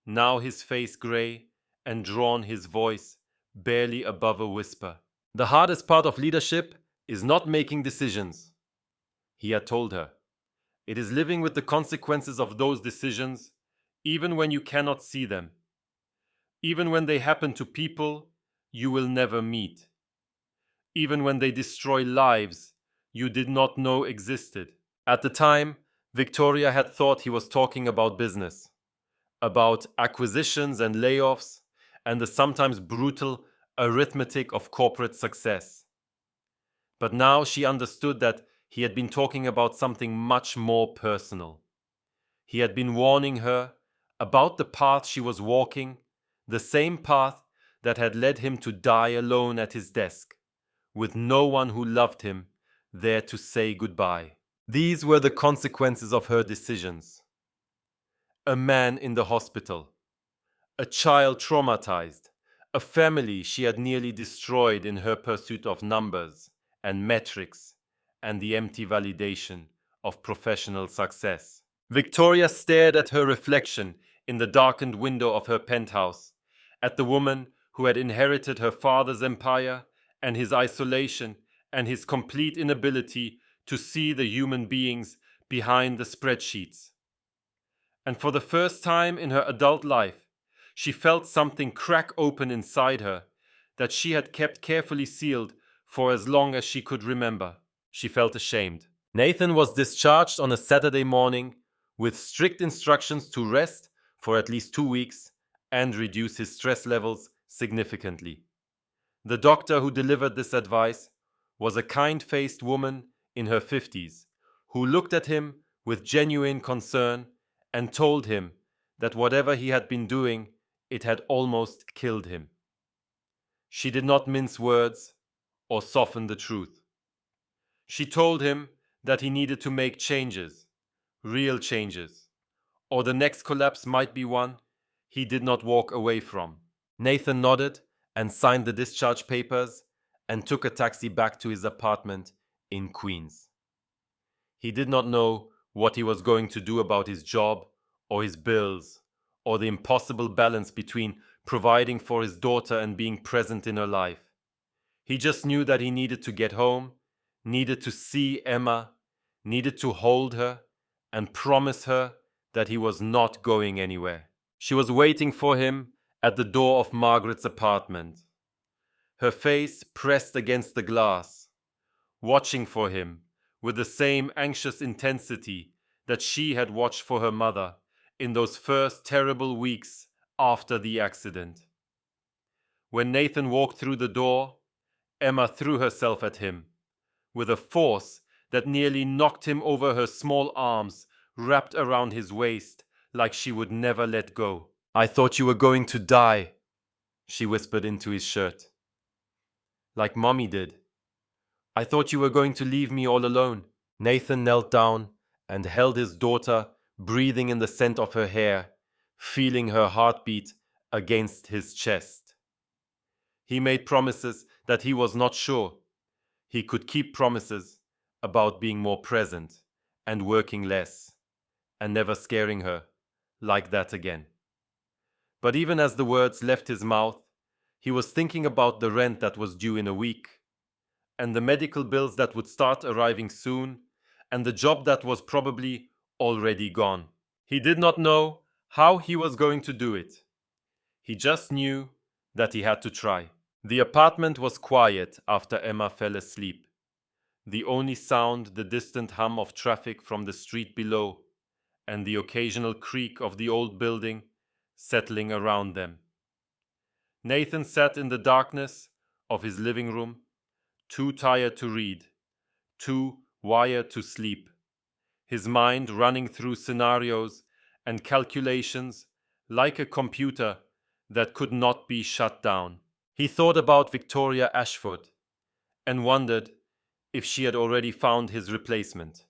now his face grey and drawn, his voice barely above a whisper. The hardest part of leadership is not making decisions, he had told her. It is living with the consequences of those decisions, even when you cannot see them, even when they happen to people you will never meet, even when they destroy lives you did not know existed. At the time, Victoria had thought he was talking about business, about acquisitions and layoffs, and the sometimes brutal arithmetic of corporate success. But now she understood that he had been talking about something much more personal. He had been warning her about the path she was walking, the same path that had led him to die alone at his desk, with no one who loved him there to say goodbye. These were the consequences of her decisions. A man in the hospital, a child traumatized, a family she had nearly destroyed in her pursuit of numbers and metrics and the empty validation of professional success. Victoria stared at her reflection in the darkened window of her penthouse, at the woman who had inherited her father's empire and his isolation and his complete inability to see the human beings behind the spreadsheets. And for the first time in her adult life, she felt something crack open inside her that she had kept carefully sealed for as long as she could remember. She felt ashamed. Nathan was discharged on a Saturday morning with strict instructions to rest for at least 2 weeks and reduce his stress levels significantly. The doctor who delivered this advice was a kind-faced woman in her 50s who looked at him with genuine concern and told him that whatever he had been doing, it had almost killed him. She did not mince words or soften the truth. She told him that he needed to make changes, real changes, or the next collapse might be one he did not walk away from. Nathan nodded and signed the discharge papers and took a taxi back to his apartment in Queens. He did not know what he was going to do about his job or his bills or the impossible balance between providing for his daughter and being present in her life. He just knew that he needed to get home, needed to see Emma, needed to hold her and promise her that he was not going anywhere. She was waiting for him at the door of Margaret's apartment, her face pressed against the glass, watching for him with the same anxious intensity that she had watched for her mother in those first terrible weeks after the accident. When Nathan walked through the door, Emma threw herself at him with a force that nearly knocked him over, her small arms wrapped around his waist like she would never let go. "I thought you were going to die," she whispered into his shirt. "Like Mommy did. I thought you were going to leave me all alone." Nathan knelt down and held his daughter, breathing in the scent of her hair, feeling her heartbeat against his chest. He made promises that he was not sure he could keep, promises about being more present and working less and never scaring her like that again. But even as the words left his mouth, he was thinking about the rent that was due in a week, and the medical bills that would start arriving soon, and the job that was probably already gone. He did not know how he was going to do it. He just knew that he had to try. The apartment was quiet after Emma fell asleep. The only sound the distant hum of traffic from the street below, and the occasional creak of the old building settling around them. Nathan sat in the darkness of his living room, too tired to read, too wired to sleep, his mind running through scenarios and calculations like a computer that could not be shut down. He thought about Victoria Ashford and wondered if she had already found his replacement.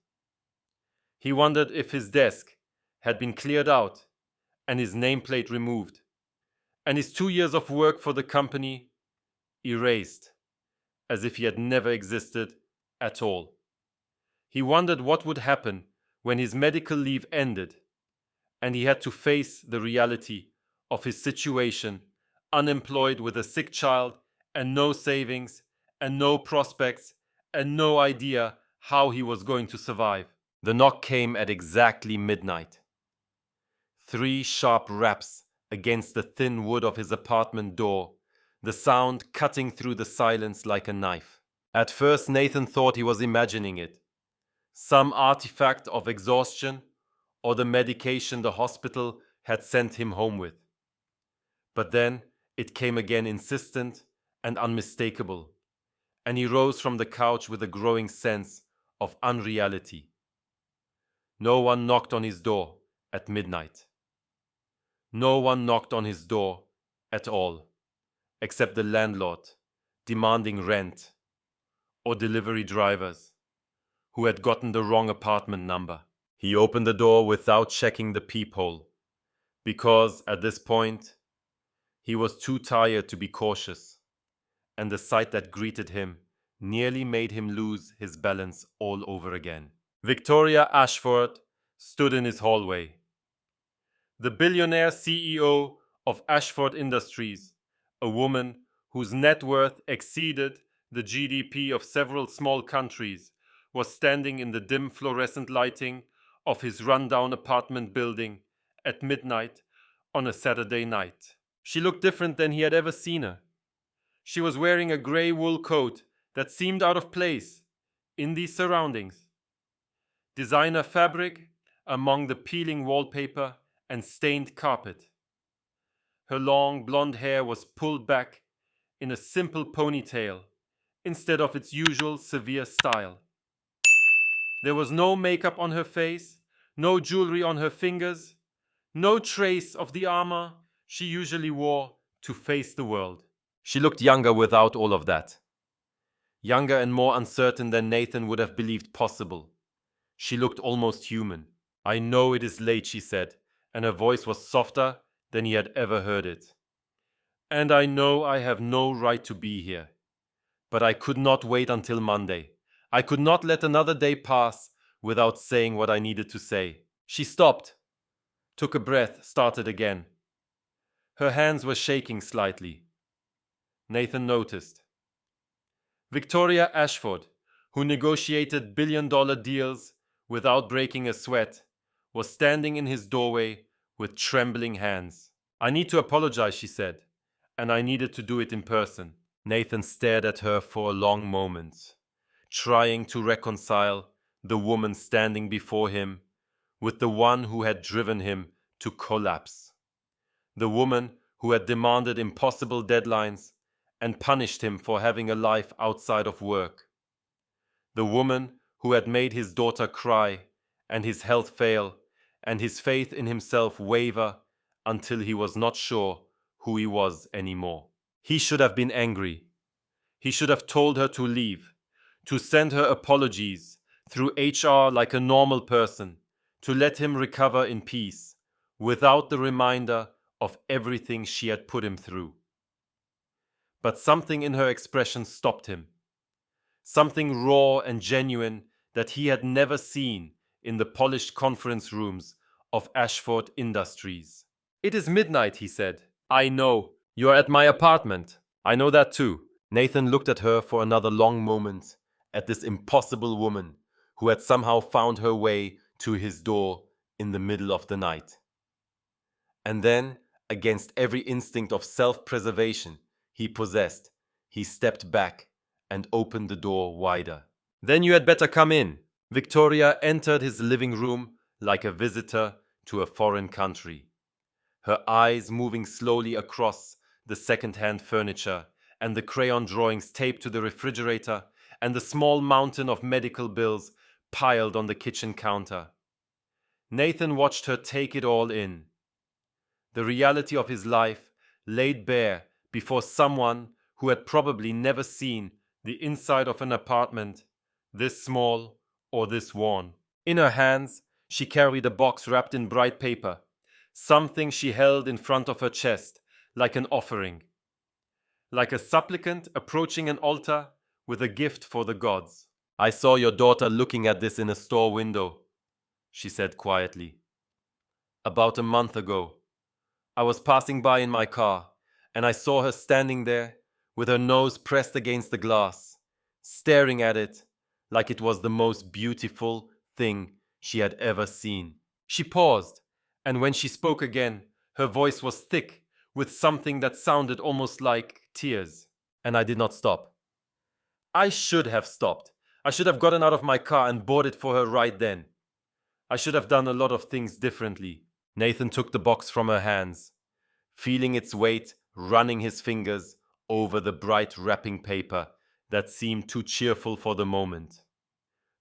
He wondered if his desk had been cleared out and his nameplate removed, and his 2 years of work for the company erased, as if he had never existed at all. He wondered what would happen when his medical leave ended and he had to face the reality of his situation, unemployed with a sick child and no savings and no prospects and no idea how he was going to survive. The knock came at exactly midnight. 3 sharp raps against the thin wood of his apartment door, the sound cutting through the silence like a knife. At first Nathan thought he was imagining it, some artifact of exhaustion or the medication the hospital had sent him home with. But then it came again, insistent and unmistakable, and he rose from the couch with a growing sense of unreality. No one knocked on his door at midnight. No one knocked on his door at all, except the landlord demanding rent, or delivery drivers who had gotten the wrong apartment number. He opened the door without checking the peephole, because at this point he was too tired to be cautious, and the sight that greeted him nearly made him lose his balance all over again. Victoria Ashford stood in his hallway. The billionaire CEO of Ashford Industries, a woman whose net worth exceeded the GDP of several small countries, was standing in the dim fluorescent lighting of his rundown apartment building at midnight on a Saturday night. She looked different than he had ever seen her. She was wearing a grey wool coat that seemed out of place in these surroundings. Designer fabric among the peeling wallpaper and stained carpet. Her long blonde hair was pulled back in a simple ponytail instead of its usual severe style. There was no makeup on her face, no jewelry on her fingers, no trace of the armor she usually wore to face the world. She looked younger without all of that. Younger and more uncertain than Nathan would have believed possible. She looked almost human. "I know it is late," she said, and her voice was softer than he had ever heard it. "And I know I have no right to be here. But I could not wait until Monday. I could not let another day pass without saying what I needed to say." She stopped, took a breath, started again. Her hands were shaking slightly. Nathan noticed. Victoria Ashford, who negotiated billion-dollar deals without breaking a sweat, was standing in his doorway with trembling hands. "I need to apologize," she said, "and I needed to do it in person." Nathan stared at her for a long moment, trying to reconcile the woman standing before him with the one who had driven him to collapse. The woman who had demanded impossible deadlines and punished him for having a life outside of work. The woman who had made his daughter cry and his health fail and his faith in himself waver until he was not sure who he was anymore. He should have been angry. He should have told her to leave, to send her apologies through HR like a normal person, to let him recover in peace, without the reminder of everything she had put him through. But something in her expression stopped him. Something raw and genuine that he had never seen in the polished conference rooms of Ashford Industries. "It is midnight," he said. "I know. You're at my apartment. I know that too." Nathan looked at her for another long moment, at this impossible woman who had somehow found her way to his door in the middle of the night. And then, against every instinct of self-preservation he possessed, he stepped back and opened the door wider. "Then you had better come in." Victoria entered his living room like a visitor to a foreign country, her eyes moving slowly across the second-hand furniture and the crayon drawings taped to the refrigerator and the small mountain of medical bills piled on the kitchen counter. Nathan watched her take it all in. The reality of his life laid bare before someone who had probably never seen the inside of an apartment this small or this worn. In her hands, she carried a box wrapped in bright paper, something she held in front of her chest like an offering, like a supplicant approaching an altar with a gift for the gods. "I saw your daughter looking at this in a store window," she said quietly. "About a month ago. I was passing by in my car, and I saw her standing there with her nose pressed against the glass, staring at it like it was the most beautiful thing she had ever seen." She paused, and when she spoke again, her voice was thick with something that sounded almost like tears. "And I did not stop. I should have stopped. I should have gotten out of my car and bought it for her right then. I should have done a lot of things differently." Nathan took the box from her hands, feeling its weight running his fingers over the bright wrapping paper that seemed too cheerful for the moment.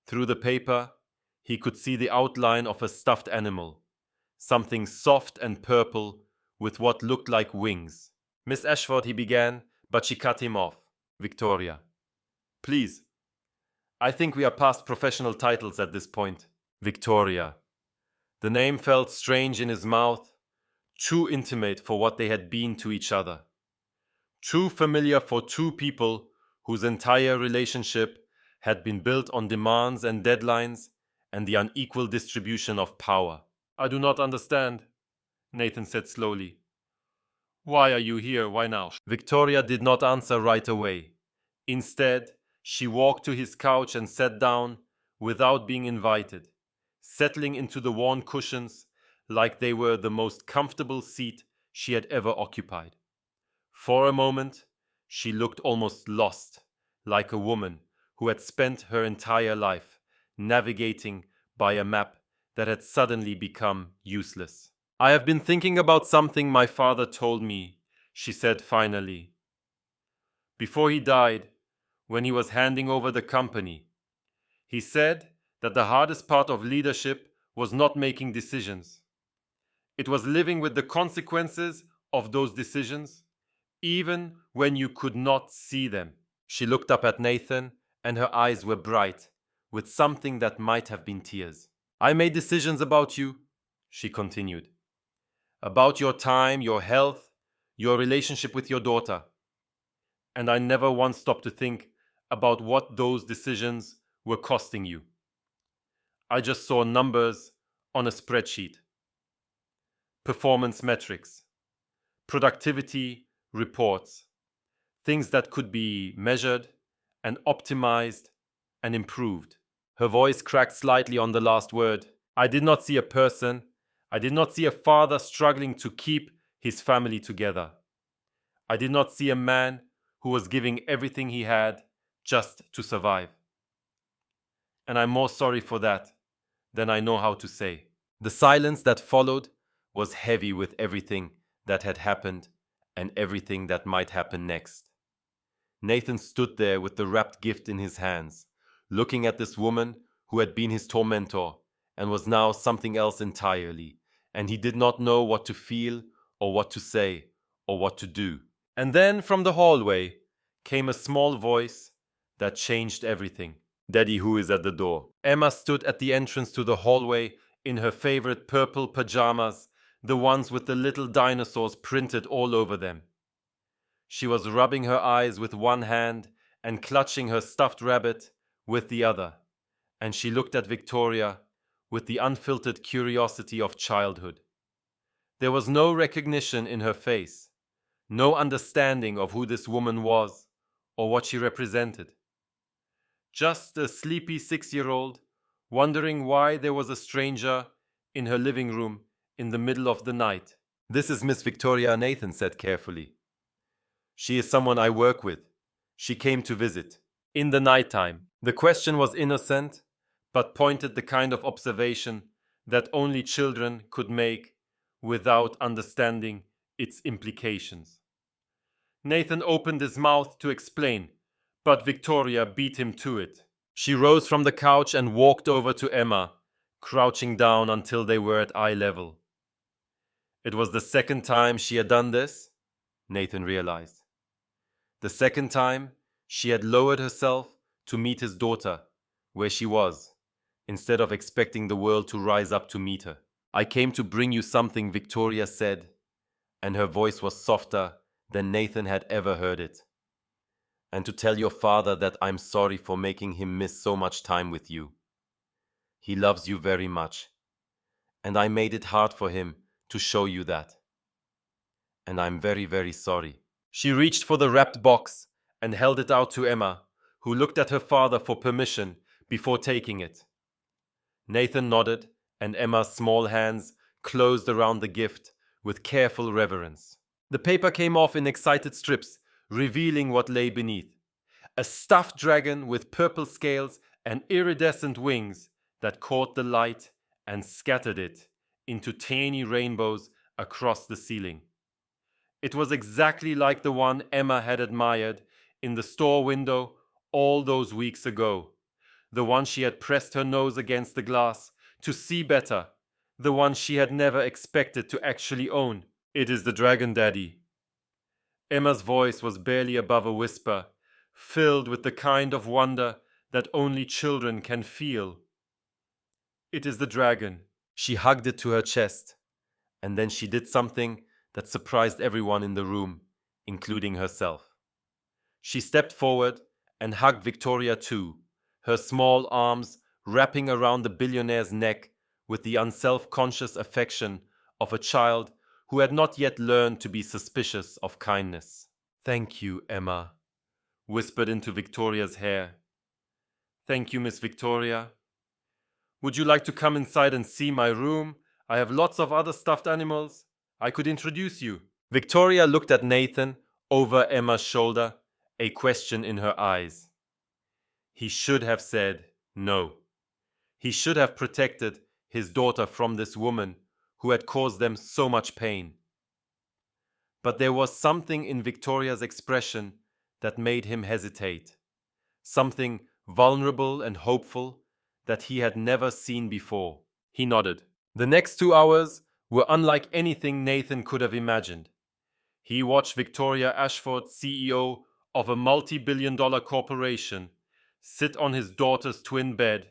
Through the paper, he could see the outline of a stuffed animal, something soft and purple with what looked like wings. "Miss Ashford," he began, but she cut him off. "Victoria, please. I think we are past professional titles at this point." Victoria. The name felt strange in his mouth, too intimate for what they had been to each other. Too familiar for two people whose entire relationship had been built on demands and deadlines and the unequal distribution of power. "I do not understand," Nathan said slowly. "Why are you here? Why now?" Victoria did not answer right away. Instead, she walked to his couch and sat down without being invited, settling into the worn cushions like they were the most comfortable seat she had ever occupied. For a moment, she looked almost lost, like a woman who had spent her entire life navigating by a map that had suddenly become useless. I have been thinking about something my father told me, she said finally. Before he died, when he was handing over the company, he said that the hardest part of leadership was not making decisions. It was living with the consequences of those decisions, even when you could not see them. She looked up at Nathan, and her eyes were bright, with something that might have been tears. I made decisions about you, she continued. About your time, your health, your relationship with your daughter. And I never once stopped to think about what those decisions were costing you. I just saw numbers on a spreadsheet. Performance metrics, productivity reports, things that could be measured and optimized and improved. Her voice cracked slightly on the last word. I did not see a person. I did not see a father struggling to keep his family together. I did not see a man who was giving everything he had just to survive. And I'm more sorry for that than I know how to say. The silence that followed was heavy with everything that had happened and everything that might happen next. Nathan stood there with the wrapped gift in his hands, looking at this woman who had been his tormentor and was now something else entirely, and he did not know what to feel or what to say or what to do. And then from the hallway came a small voice that changed everything. Daddy, who is at the door? Emma stood at the entrance to the hallway in her favorite purple pajamas, the ones with the little dinosaurs printed all over them. She was rubbing her eyes with one hand and clutching her stuffed rabbit with the other, and she looked at Victoria with the unfiltered curiosity of childhood. There was no recognition in her face, no understanding of who this woman was or what she represented. Just a sleepy 6-year-old wondering why there was a stranger in her living room in the middle of the night. This is Miss Victoria, Nathan said carefully. She is someone I work with. She came to visit. In the nighttime. The question was innocent, but pointed the kind of observation that only children could make without understanding its implications. Nathan opened his mouth to explain, but Victoria beat him to it. She rose from the couch and walked over to Emma, crouching down until they were at eye level. It was the second time she had done this, Nathan realized. The second time, she had lowered herself to meet his daughter, where she was, instead of expecting the world to rise up to meet her. I came to bring you something, Victoria said, and her voice was softer than Nathan had ever heard it. And to tell your father that I'm sorry for making him miss so much time with you. He loves you very much, and I made it hard for him to show you that. And I'm very, very sorry. She reached for the wrapped box and held it out to Emma, who looked at her father for permission before taking it. Nathan nodded, and Emma's small hands closed around the gift with careful reverence. The paper came off in excited strips, revealing what lay beneath. A stuffed dragon with purple scales and iridescent wings that caught the light and scattered it into tiny rainbows across the ceiling. It was exactly like the one Emma had admired in the store window all those weeks ago. The one she had pressed her nose against the glass to see better. The one she had never expected to actually own. It is the dragon, Daddy. Emma's voice was barely above a whisper, filled with the kind of wonder that only children can feel. It is the dragon. She hugged it to her chest, and then she did something that surprised everyone in the room, including herself. She stepped forward and hugged Victoria too, her small arms wrapping around the billionaire's neck with the unself-conscious affection of a child who had not yet learned to be suspicious of kindness. Thank you, Emma, whispered into Victoria's hair. Thank you, Miss Victoria. Would you like to come inside and see my room? I have lots of other stuffed animals. I could introduce you. Victoria looked at Nathan over Emma's shoulder, a question in her eyes. He should have said no. He should have protected his daughter from this woman who had caused them so much pain. But there was something in Victoria's expression that made him hesitate, something vulnerable and hopeful that he had never seen before. He nodded. The next 2 hours were unlike anything Nathan could have imagined. He watched Victoria Ashford, CEO of a multi-billion-dollar corporation, sit on his daughter's twin bed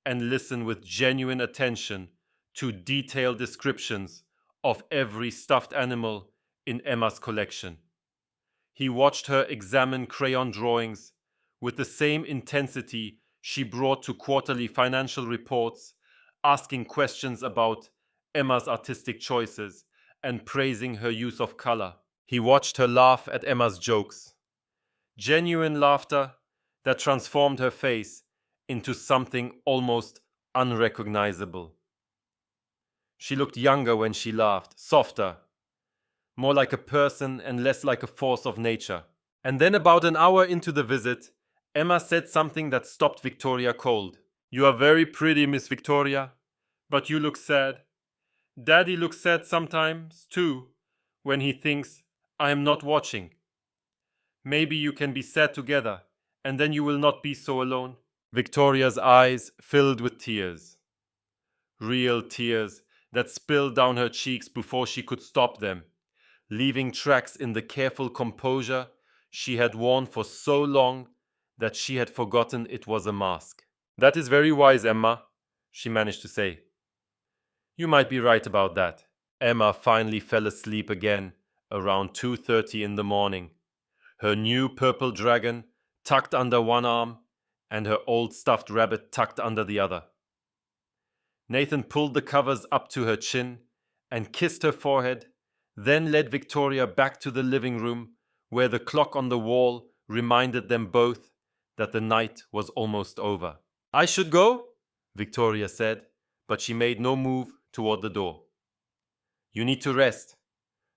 and listen with genuine attention to detailed descriptions of every stuffed animal in Emma's collection. He watched her examine crayon drawings with the same intensity she brought to quarterly financial reports, asking questions about Emma's artistic choices and praising her use of color. He watched her laugh at Emma's jokes. Genuine laughter that transformed her face into something almost unrecognizable. She looked younger when she laughed, softer, more like a person and less like a force of nature. And then about an hour into the visit, Emma said something that stopped Victoria cold. "You are very pretty, Miss Victoria, but you look sad. Daddy looks sad sometimes, too, when he thinks I am not watching. Maybe you can be sad together, and then you will not be so alone." Victoria's eyes filled with tears. Real tears that spilled down her cheeks before she could stop them, leaving tracks in the careful composure she had worn for so long that she had forgotten it was a mask. "That is very wise, Emma," she managed to say. "You might be right about that." Emma finally fell asleep again around 2:30 in the morning, her new purple dragon tucked under one arm and her old stuffed rabbit tucked under the other. Nathan pulled the covers up to her chin and kissed her forehead, then led Victoria back to the living room where the clock on the wall reminded them both that the night was almost over. "I should go?" Victoria said, but she made no move toward the door. "You need to rest.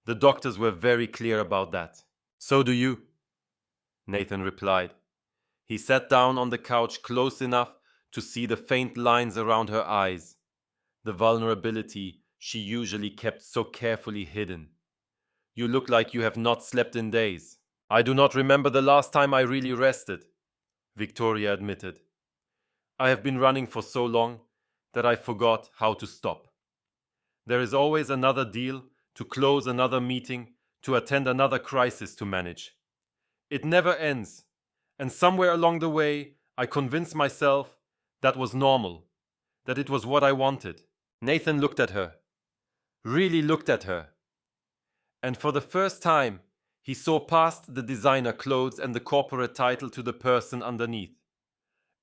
The doctors were very clear about that." "So do you," Nathan replied. He sat down on the couch close enough to see the faint lines around her eyes, the vulnerability she usually kept so carefully hidden. "You look like you have not slept in days." "I do not remember the last time I really rested," Victoria admitted. "I have been running for so long that I forgot how to stop. There is always another deal to close, another meeting to attend, another crisis to manage. It never ends, and somewhere along the way I convinced myself that was normal, that it was what I wanted." Nathan looked at her, really looked at her, and for the first time he saw past the designer clothes and the corporate title to the person underneath.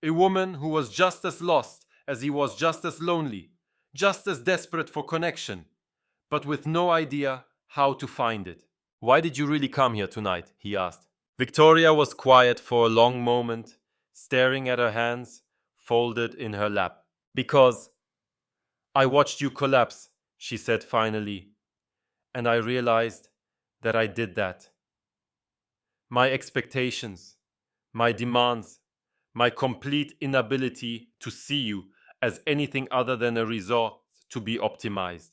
A woman who was just as lost as he was, just as lonely, just as desperate for connection, but with no idea how to find it. "Why did you really come here tonight?" he asked. Victoria was quiet for a long moment, staring at her hands folded in her lap. "Because I watched you collapse," she said finally, "and I realized that I did that. My expectations, my demands, my complete inability to see you as anything other than a resort to be optimized.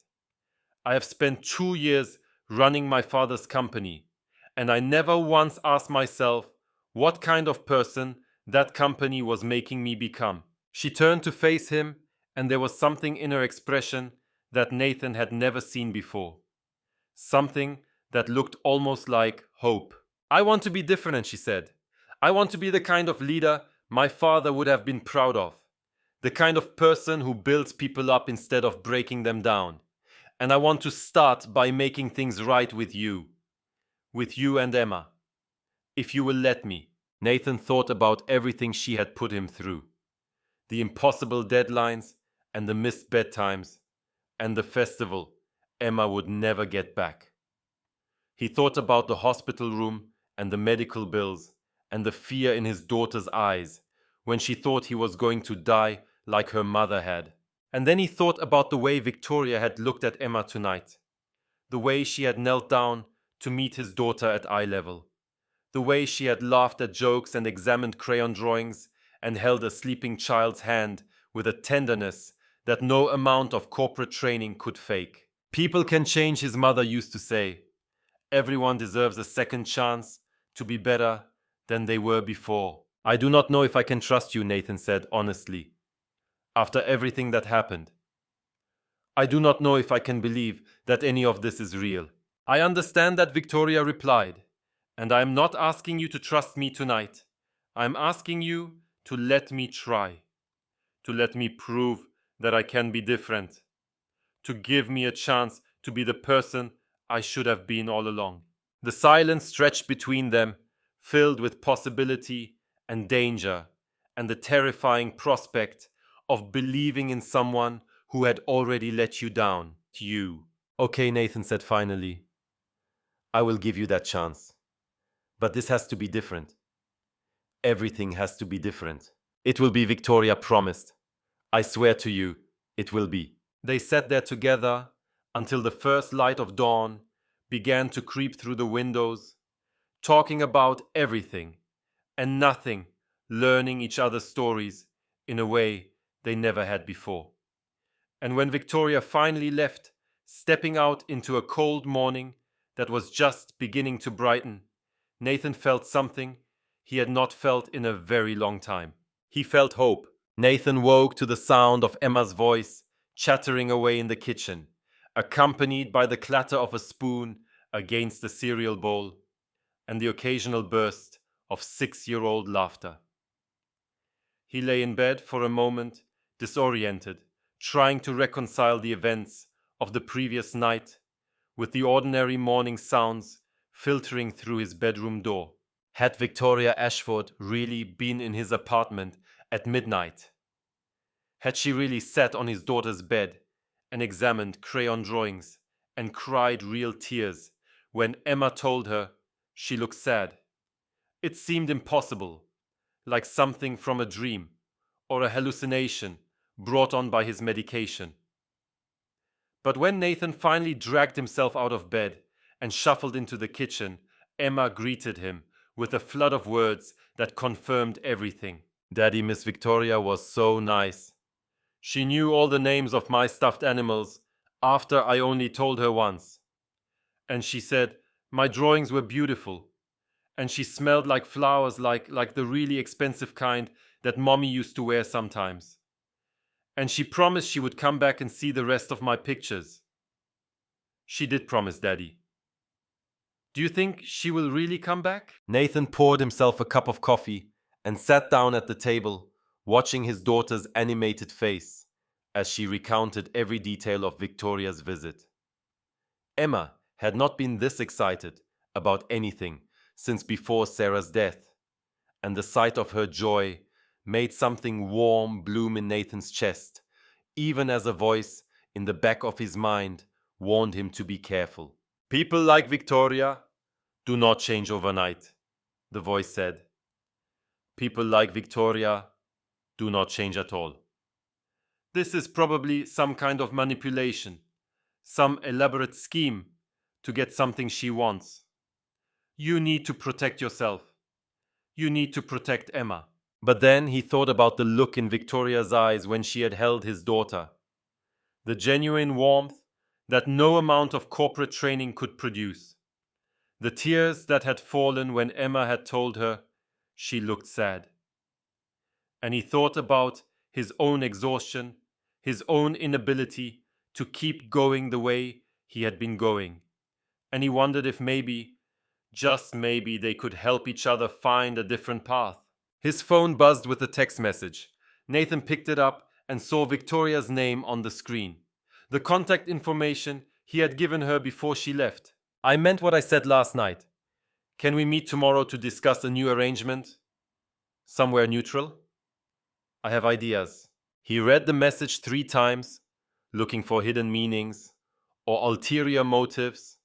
I have spent 2 years running my father's company, and I never once asked myself what kind of person that company was making me become." She turned to face him, and there was something in her expression that Nathan had never seen before. Something that looked almost like hope. "I want to be different," she said. "I want to be the kind of leader my father would have been proud of. The kind of person who builds people up instead of breaking them down. And I want to start by making things right with you and Emma, if you will let me." Nathan thought about everything she had put him through. The impossible deadlines and the missed bedtimes and the festival Emma would never get back. He thought about the hospital room and the medical bills and the fear in his daughter's eyes when she thought he was going to die like her mother had. And then he thought about the way Victoria had looked at Emma tonight, the way she had knelt down to meet his daughter at eye level, the way she had laughed at jokes and examined crayon drawings and held a sleeping child's hand with a tenderness that no amount of corporate training could fake. People can change, his mother used to say. Everyone deserves a second chance to be better than they were before. I do not know if I can trust you, Nathan said honestly, after everything that happened. I do not know if I can believe that any of this is real. I understand that, Victoria replied, and I am not asking you to trust me tonight. I am asking you to let me try, to let me prove that I can be different, to give me a chance to be the person I should have been all along. The silence stretched between them, filled with possibility and danger, and the terrifying prospect of believing in someone who had already let you down. You. Okay, Nathan said finally. I will give you that chance. But this has to be different. Everything has to be different. It will be, Victoria promised. I swear to you, it will be. They sat there together until the first light of dawn began to creep through the windows, talking about everything and nothing, learning each other's stories in a way they never had before. And when Victoria finally left, stepping out into a cold morning that was just beginning to brighten, Nathan felt something he had not felt in a very long time. He felt hope. Nathan woke to the sound of Emma's voice chattering away in the kitchen, accompanied by the clatter of a spoon against the cereal bowl and the occasional burst of 6-year-old laughter. He lay in bed for a moment, disoriented, trying to reconcile the events of the previous night with the ordinary morning sounds filtering through his bedroom door. Had Victoria Ashford really been in his apartment at midnight? Had she really sat on his daughter's bed and examined crayon drawings and cried real tears when Emma told her she looked sad? It seemed impossible, like something from a dream or a hallucination brought on by his medication. But when Nathan finally dragged himself out of bed and shuffled into the kitchen, Emma greeted him with a flood of words that confirmed everything. Daddy, Miss Victoria was so nice. She knew all the names of my stuffed animals after I only told her once. And she said my drawings were beautiful. And she smelled like flowers, like the really expensive kind that Mommy used to wear sometimes. And she promised she would come back and see the rest of my pictures. She did promise, Daddy. Do you think she will really come back? Nathan poured himself a cup of coffee and sat down at the table, watching his daughter's animated face as she recounted every detail of Victoria's visit. Emma had not been this excited about anything since before Sarah's death, and the sight of her joy made something warm bloom in Nathan's chest, even as a voice in the back of his mind warned him to be careful. People like Victoria do not change overnight, the voice said. People like Victoria do not change at all. This is probably some kind of manipulation, some elaborate scheme to get something she wants. You need to protect yourself. You need to protect Emma. But then he thought about the look in Victoria's eyes when she had held his daughter. The genuine warmth that no amount of corporate training could produce. The tears that had fallen when Emma had told her she looked sad. And he thought about his own exhaustion, his own inability to keep going the way he had been going. And he wondered if maybe, just maybe, they could help each other find a different path. His phone buzzed with a text message. Nathan picked it up and saw Victoria's name on the screen. The contact information he had given her before she left. I meant what I said last night. Can we meet tomorrow to discuss a new arrangement? Somewhere neutral? I have ideas. He read the message 3 times, looking for hidden meanings or ulterior motives,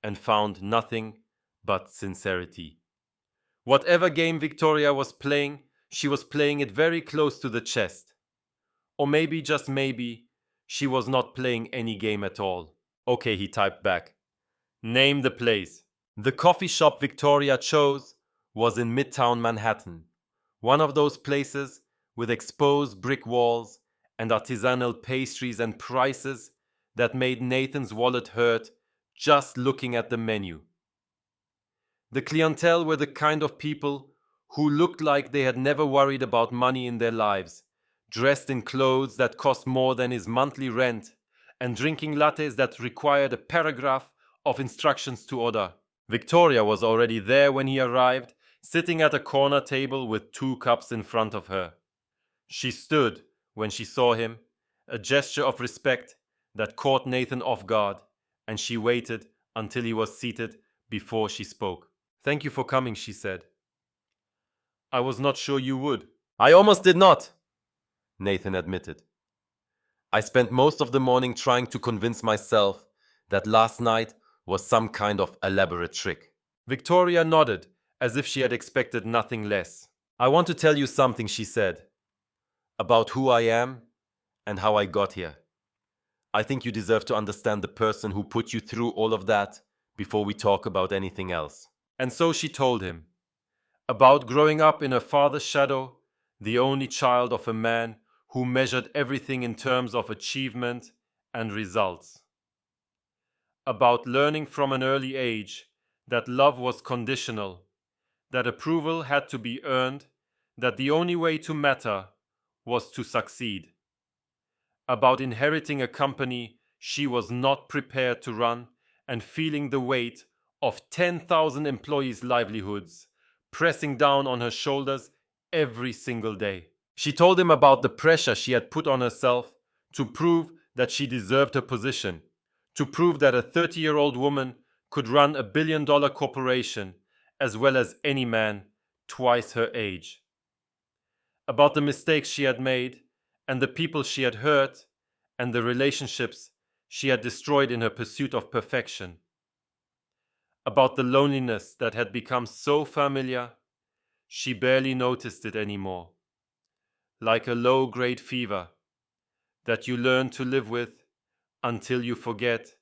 and found nothing but sincerity. Whatever game Victoria was playing, she was playing it very close to the chest. Or maybe, just maybe, she was not playing any game at all. Okay, he typed back. Name the place. The coffee shop Victoria chose was in Midtown Manhattan, one of those places with exposed brick walls and artisanal pastries and prices that made Nathan's wallet hurt just looking at the menu. The clientele were the kind of people who looked like they had never worried about money in their lives, dressed in clothes that cost more than his monthly rent, and drinking lattes that required a paragraph of instructions to order. Victoria was already there when he arrived, sitting at a corner table with 2 cups in front of her. She stood when she saw him, a gesture of respect that caught Nathan off guard, and she waited until he was seated before she spoke. "Thank you for coming," she said. "I was not sure you would." "I almost did not," Nathan admitted. "I spent most of the morning trying to convince myself that last night was some kind of elaborate trick." Victoria nodded, as if she had expected nothing less. "I want to tell you something," she said, "about who I am and how I got here. I think you deserve to understand the person who put you through all of that before we talk about anything else." And so she told him about growing up in her father's shadow, the only child of a man who measured everything in terms of achievement and results. About learning from an early age that love was conditional, that approval had to be earned, that the only way to matter was to succeed. About inheriting a company she was not prepared to run and feeling the weight of 10,000 employees' livelihoods pressing down on her shoulders every single day. She told him about the pressure she had put on herself to prove that she deserved her position, to prove that a 30-year-old woman could run a billion-dollar corporation as well as any man twice her age. About the mistakes she had made and the people she had hurt and the relationships she had destroyed in her pursuit of perfection. About the loneliness that had become so familiar, she barely noticed it anymore. Like a low-grade fever that you learn to live with until you forget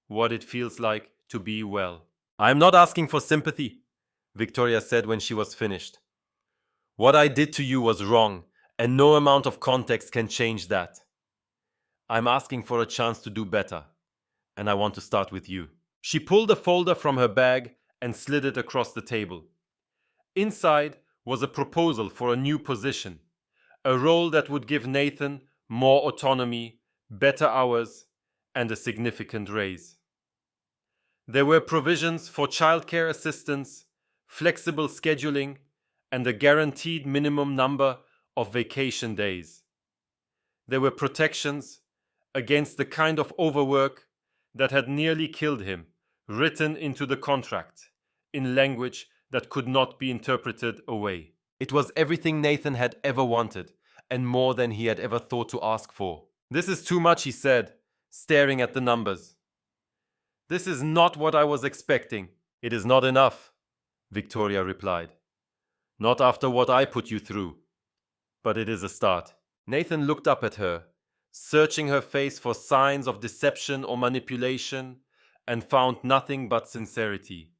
what it feels like to be well. "I am not asking for sympathy," Victoria said when she was finished. "What I did to you was wrong, and no amount of context can change that. I'm asking for a chance to do better, and I want to start with you." She pulled a folder from her bag and slid it across the table. Inside was a proposal for a new position, a role that would give Nathan more autonomy, better hours, and a significant raise. There were provisions for childcare assistance, flexible scheduling, and a guaranteed minimum number of vacation days. There were protections against the kind of overwork that had nearly killed him, written into the contract, in language that could not be interpreted away. It was everything Nathan had ever wanted, and more than he had ever thought to ask for. "This is too much," he said, staring at the numbers. "This is not what I was expecting." "It is not enough," Victoria replied. "Not after what I put you through. But it is a start." Nathan looked up at her, searching her face for signs of deception or manipulation, and found nothing but sincerity.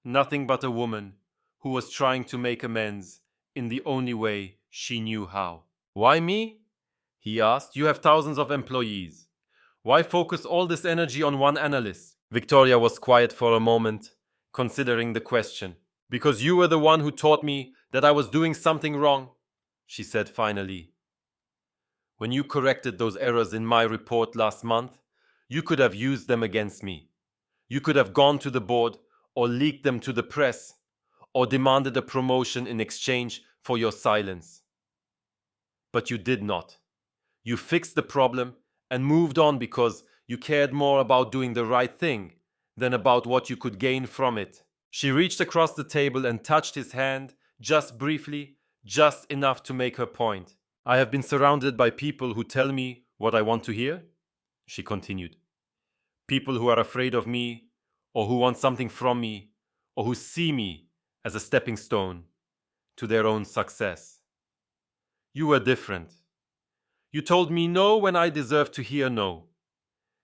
Nothing but a woman who was trying to make amends in the only way she knew how. "Why me?" he asked. "You have thousands of employees. Why focus all this energy on one analyst?" Victoria was quiet for a moment, considering the question. "Because you were the one who taught me that I was doing something wrong," she said finally. "When you corrected those errors in my report last month, you could have used them against me. You could have gone to the board or leaked them to the press or demanded a promotion in exchange for your silence. But you did not. You fixed the problem and moved on because you cared more about doing the right thing than about what you could gain from it." She reached across the table and touched his hand, just briefly, just enough to make her point. "I have been surrounded by people who tell me what I want to hear," she continued. "People who are afraid of me, or who want something from me, or who see me as a stepping stone to their own success. You were different. You told me no when I deserved to hear no.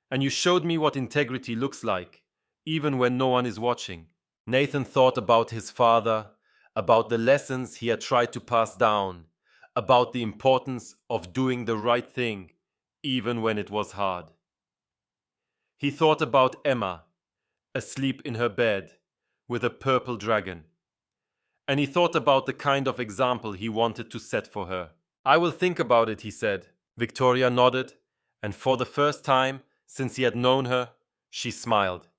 And you showed me what integrity looks like, even when no one is watching." Nathan thought about his father, about the lessons he had tried to pass down, about the importance of doing the right thing, even when it was hard. He thought about Emma, asleep in her bed with a purple dragon. And he thought about the kind of example he wanted to set for her. "I will think about it," he said. Victoria nodded, and for the first time since he had known her, she smiled.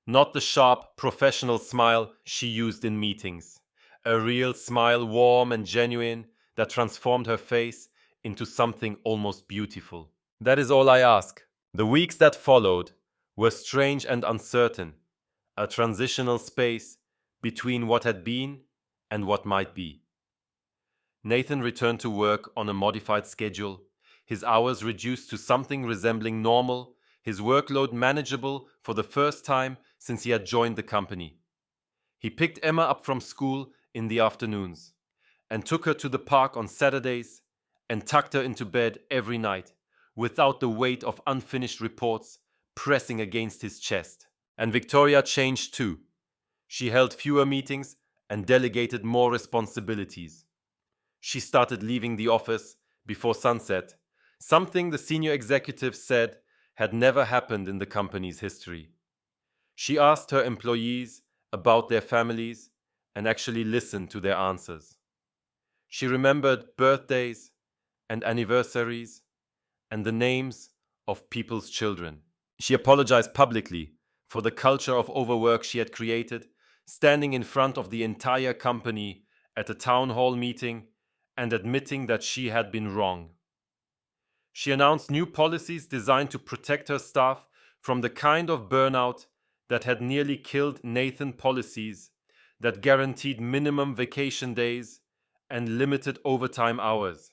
Not the sharp, professional smile she used in meetings. A real smile, warm and genuine, that transformed her face into something almost beautiful. "That is all I ask." The weeks that followed were strange and uncertain, a transitional space between what had been and what might be. Nathan returned to work on a modified schedule, his hours reduced to something resembling normal, his workload manageable for the first time since he had joined the company. He picked Emma up from school in the afternoons and took her to the park on Saturdays and tucked her into bed every night without the weight of unfinished reports pressing against his chest. And Victoria changed too. She held fewer meetings and delegated more responsibilities. She started leaving the office before sunset, something the senior executives said had never happened in the company's history. She asked her employees about their families and actually listened to their answers. She remembered birthdays and anniversaries and the names of people's children. She apologized publicly for the culture of overwork she had created, standing in front of the entire company at a town hall meeting and admitting that she had been wrong. She announced new policies designed to protect her staff from the kind of burnout that had nearly killed Nathan, policies that guaranteed minimum vacation days and limited overtime hours,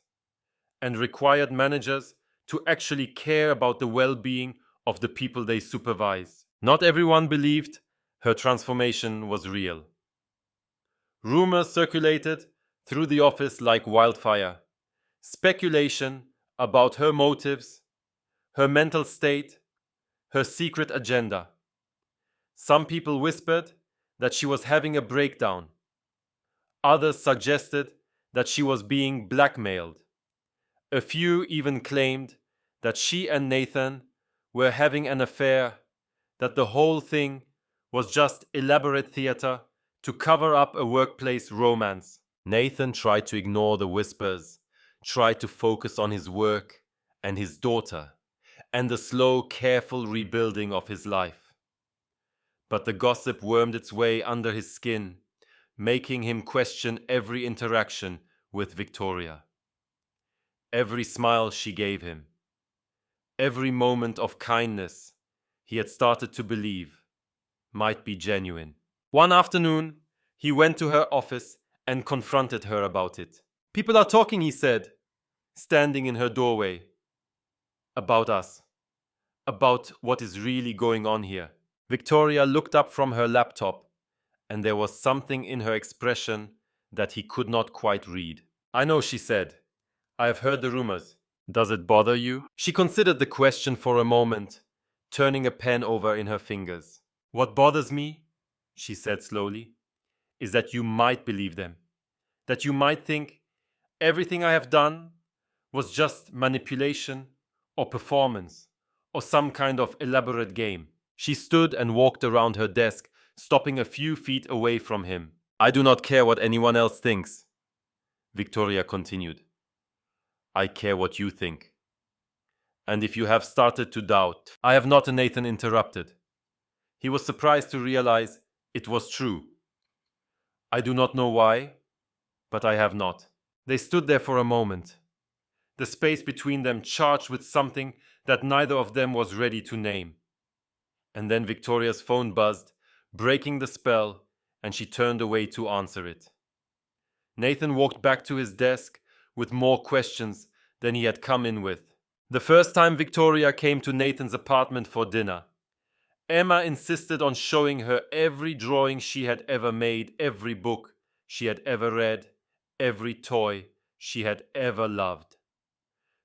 and required managers to actually care about the well-being of the people they supervise. Not everyone believed her transformation was real. Rumors circulated through the office like wildfire. Speculation about her motives, her mental state, her secret agenda. Some people whispered that she was having a breakdown. Others suggested that she was being blackmailed. A few even claimed that she and Nathan were having an affair, that the whole thing was just elaborate theater to cover up a workplace romance. Nathan tried to ignore the whispers, tried to focus on his work and his daughter, and the slow, careful rebuilding of his life. But the gossip wormed its way under his skin, making him question every interaction with Victoria. Every smile she gave him, every moment of kindness he had started to believe might be genuine. One afternoon, he went to her office and confronted her about it. "People are talking," he said, standing in her doorway. "About us. About what is really going on here." Victoria looked up from her laptop, and there was something in her expression that he could not quite read. "I know," she said. "I have heard the rumors. Does it bother you?" She considered the question for a moment, turning a pen over in her fingers. "What bothers me," she said slowly, "is that you might believe them. That you might think everything I have done was just manipulation or performance or some kind of elaborate game." She stood and walked around her desk, stopping a few feet away from him. "I do not care what anyone else thinks," Victoria continued. "I care what you think. And if you have started to doubt..." "I have not," Nathan interrupted. He was surprised to realize it was true. "I do not know why, but I have not." They stood there for a moment, the space between them charged with something that neither of them was ready to name. And then Victoria's phone buzzed, breaking the spell, and she turned away to answer it. Nathan walked back to his desk with more questions than he had come in with. The first time Victoria came to Nathan's apartment for dinner, Emma insisted on showing her every drawing she had ever made, every book she had ever read, every toy she had ever loved.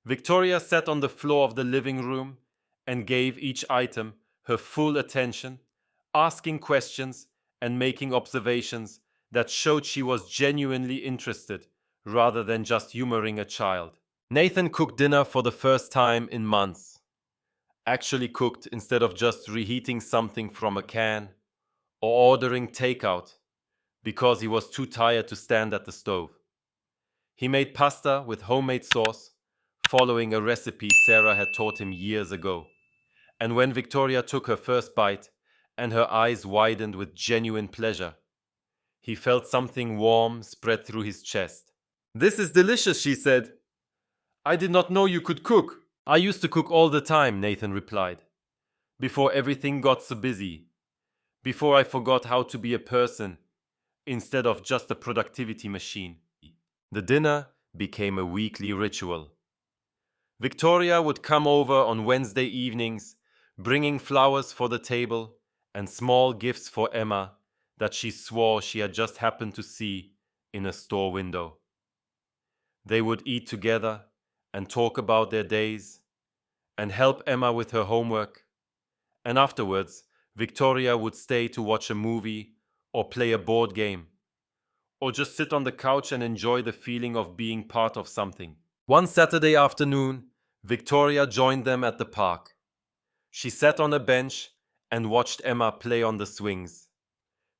Victoria sat on the floor of the living room and gave each item her full attention, asking questions and making observations that showed she was genuinely interested rather than just humoring a child. Nathan cooked dinner for the first time in months. actually cooked instead of just reheating something from a can or ordering takeout because he was too tired to stand at the stove. He made pasta with homemade sauce, following a recipe Sarah had taught him years ago. And when Victoria took her first bite and her eyes widened with genuine pleasure, he felt something warm spread through his chest. "This is delicious," she said. "I did not know you could cook." "I used to cook all the time," Nathan replied, "before everything got so busy, before I forgot how to be a person instead of just a productivity machine." The dinner became a weekly ritual. Victoria would come over on Wednesday evenings, bringing flowers for the table and small gifts for Emma that she swore she had just happened to see in a store window. They would eat together and talk about their days and help Emma with her homework. And afterwards, Victoria would stay to watch a movie or play a board game, or just sit on the couch and enjoy the feeling of being part of something. One Saturday afternoon, Victoria joined them at the park. She sat on a bench and watched Emma play on the swings,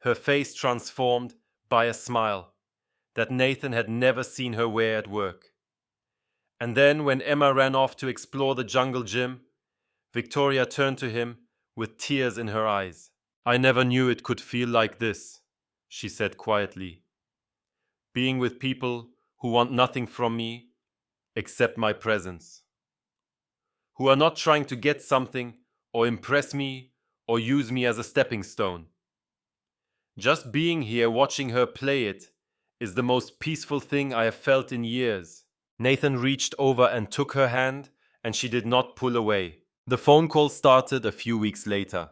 her face transformed by a smile that Nathan had never seen her wear at work. And then, when Emma ran off to explore the jungle gym, Victoria turned to him with tears in her eyes. "I never knew it could feel like this," she said quietly. "Being with people who want nothing from me except my presence, who are not trying to get something or impress me or use me as a stepping stone. Just being here watching her play it is the most peaceful thing I have felt in years." Nathan reached over and took her hand, and she did not pull away. The phone call started a few weeks later.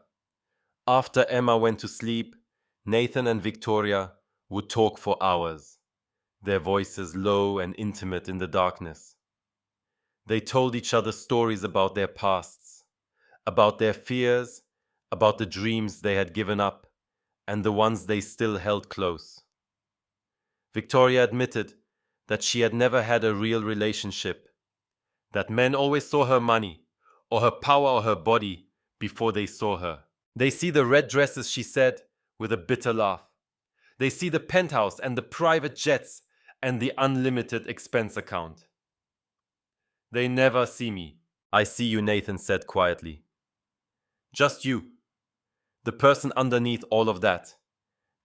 After Emma went to sleep, Nathan and Victoria would talk for hours, their voices low and intimate in the darkness. They told each other stories about their pasts, about their fears, about the dreams they had given up, and the ones they still held close. Victoria admitted that she had never had a real relationship, that men always saw her money, or her power or her body before they saw her. "They see the red dresses," she said, with a bitter laugh. "They see the penthouse and the private jets and the unlimited expense account. They never see me." "I see you," Nathan said quietly. "Just you, the person underneath all of that,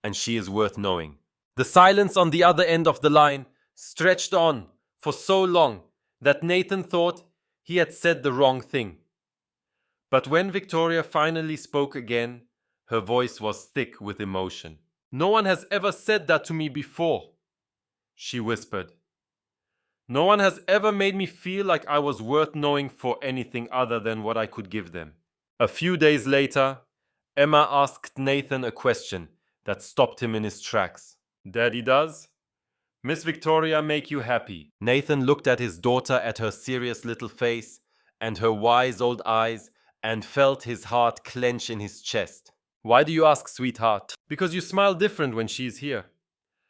and she is worth knowing." The silence on the other end of the line stretched on for so long that Nathan thought he had said the wrong thing. But when Victoria finally spoke again, her voice was thick with emotion. "No one has ever said that to me before," she whispered. "No one has ever made me feel like I was worth knowing for anything other than what I could give them." A few days later, Emma asked Nathan a question that stopped him in his tracks. "Daddy, does Miss Victoria make you happy?" Nathan looked at his daughter, at her serious little face and her wise old eyes, and felt his heart clench in his chest. "Why do you ask, sweetheart?" "Because you smile different when she's here.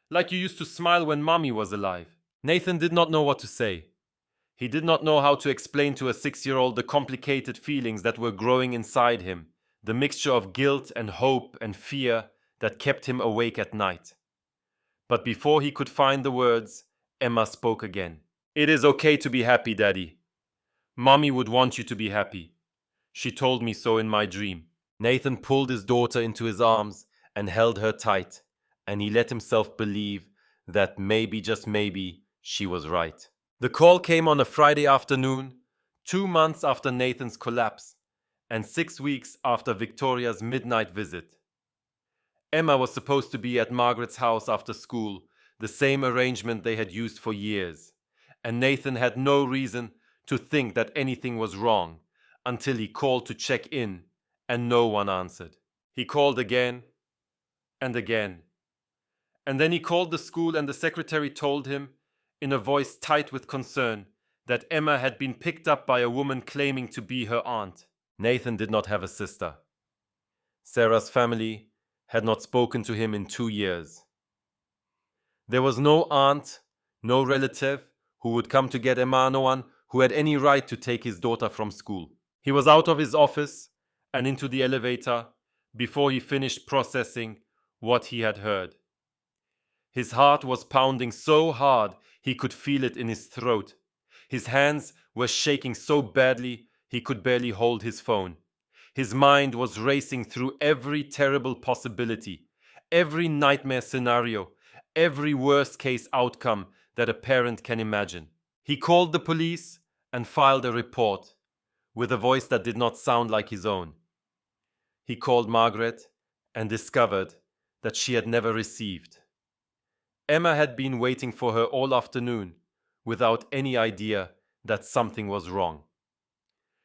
Like you used to smile when Mommy was alive." Nathan did not know what to say. He did not know how to explain to a 6-year-old the complicated feelings that were growing inside him, the mixture of guilt and hope and fear that kept him awake at night. But before he could find the words, Emma spoke again. "It is okay to be happy, Daddy. Mommy would want you to be happy. She told me so in my dream." Nathan pulled his daughter into his arms and held her tight, and he let himself believe that maybe, just maybe, she was right. The call came on a Friday afternoon, 2 months after Nathan's collapse, and 6 weeks after Victoria's midnight visit. Emma was supposed to be at Margaret's house after school, the same arrangement they had used for years, and Nathan had no reason to think that anything was wrong until he called to check in, and no one answered. He called again and again, and then he called the school, and the secretary told him, in a voice tight with concern, that Emma had been picked up by a woman claiming to be her aunt. Nathan did not have a sister. Sarah's family had not spoken to him in 2 years. There was no aunt, no relative who would come to get Emma, no one who had any right to take his daughter from school. He was out of his office and into the elevator before he finished processing what he had heard. His heart was pounding so hard he could feel it in his throat. His hands were shaking so badly he could barely hold his phone. His mind was racing through every terrible possibility, every nightmare scenario, every worst case outcome that a parent can imagine. He called the police and filed a report with a voice that did not sound like his own. He called Margaret and discovered that she had never received. Emma had been waiting for her all afternoon without any idea that something was wrong.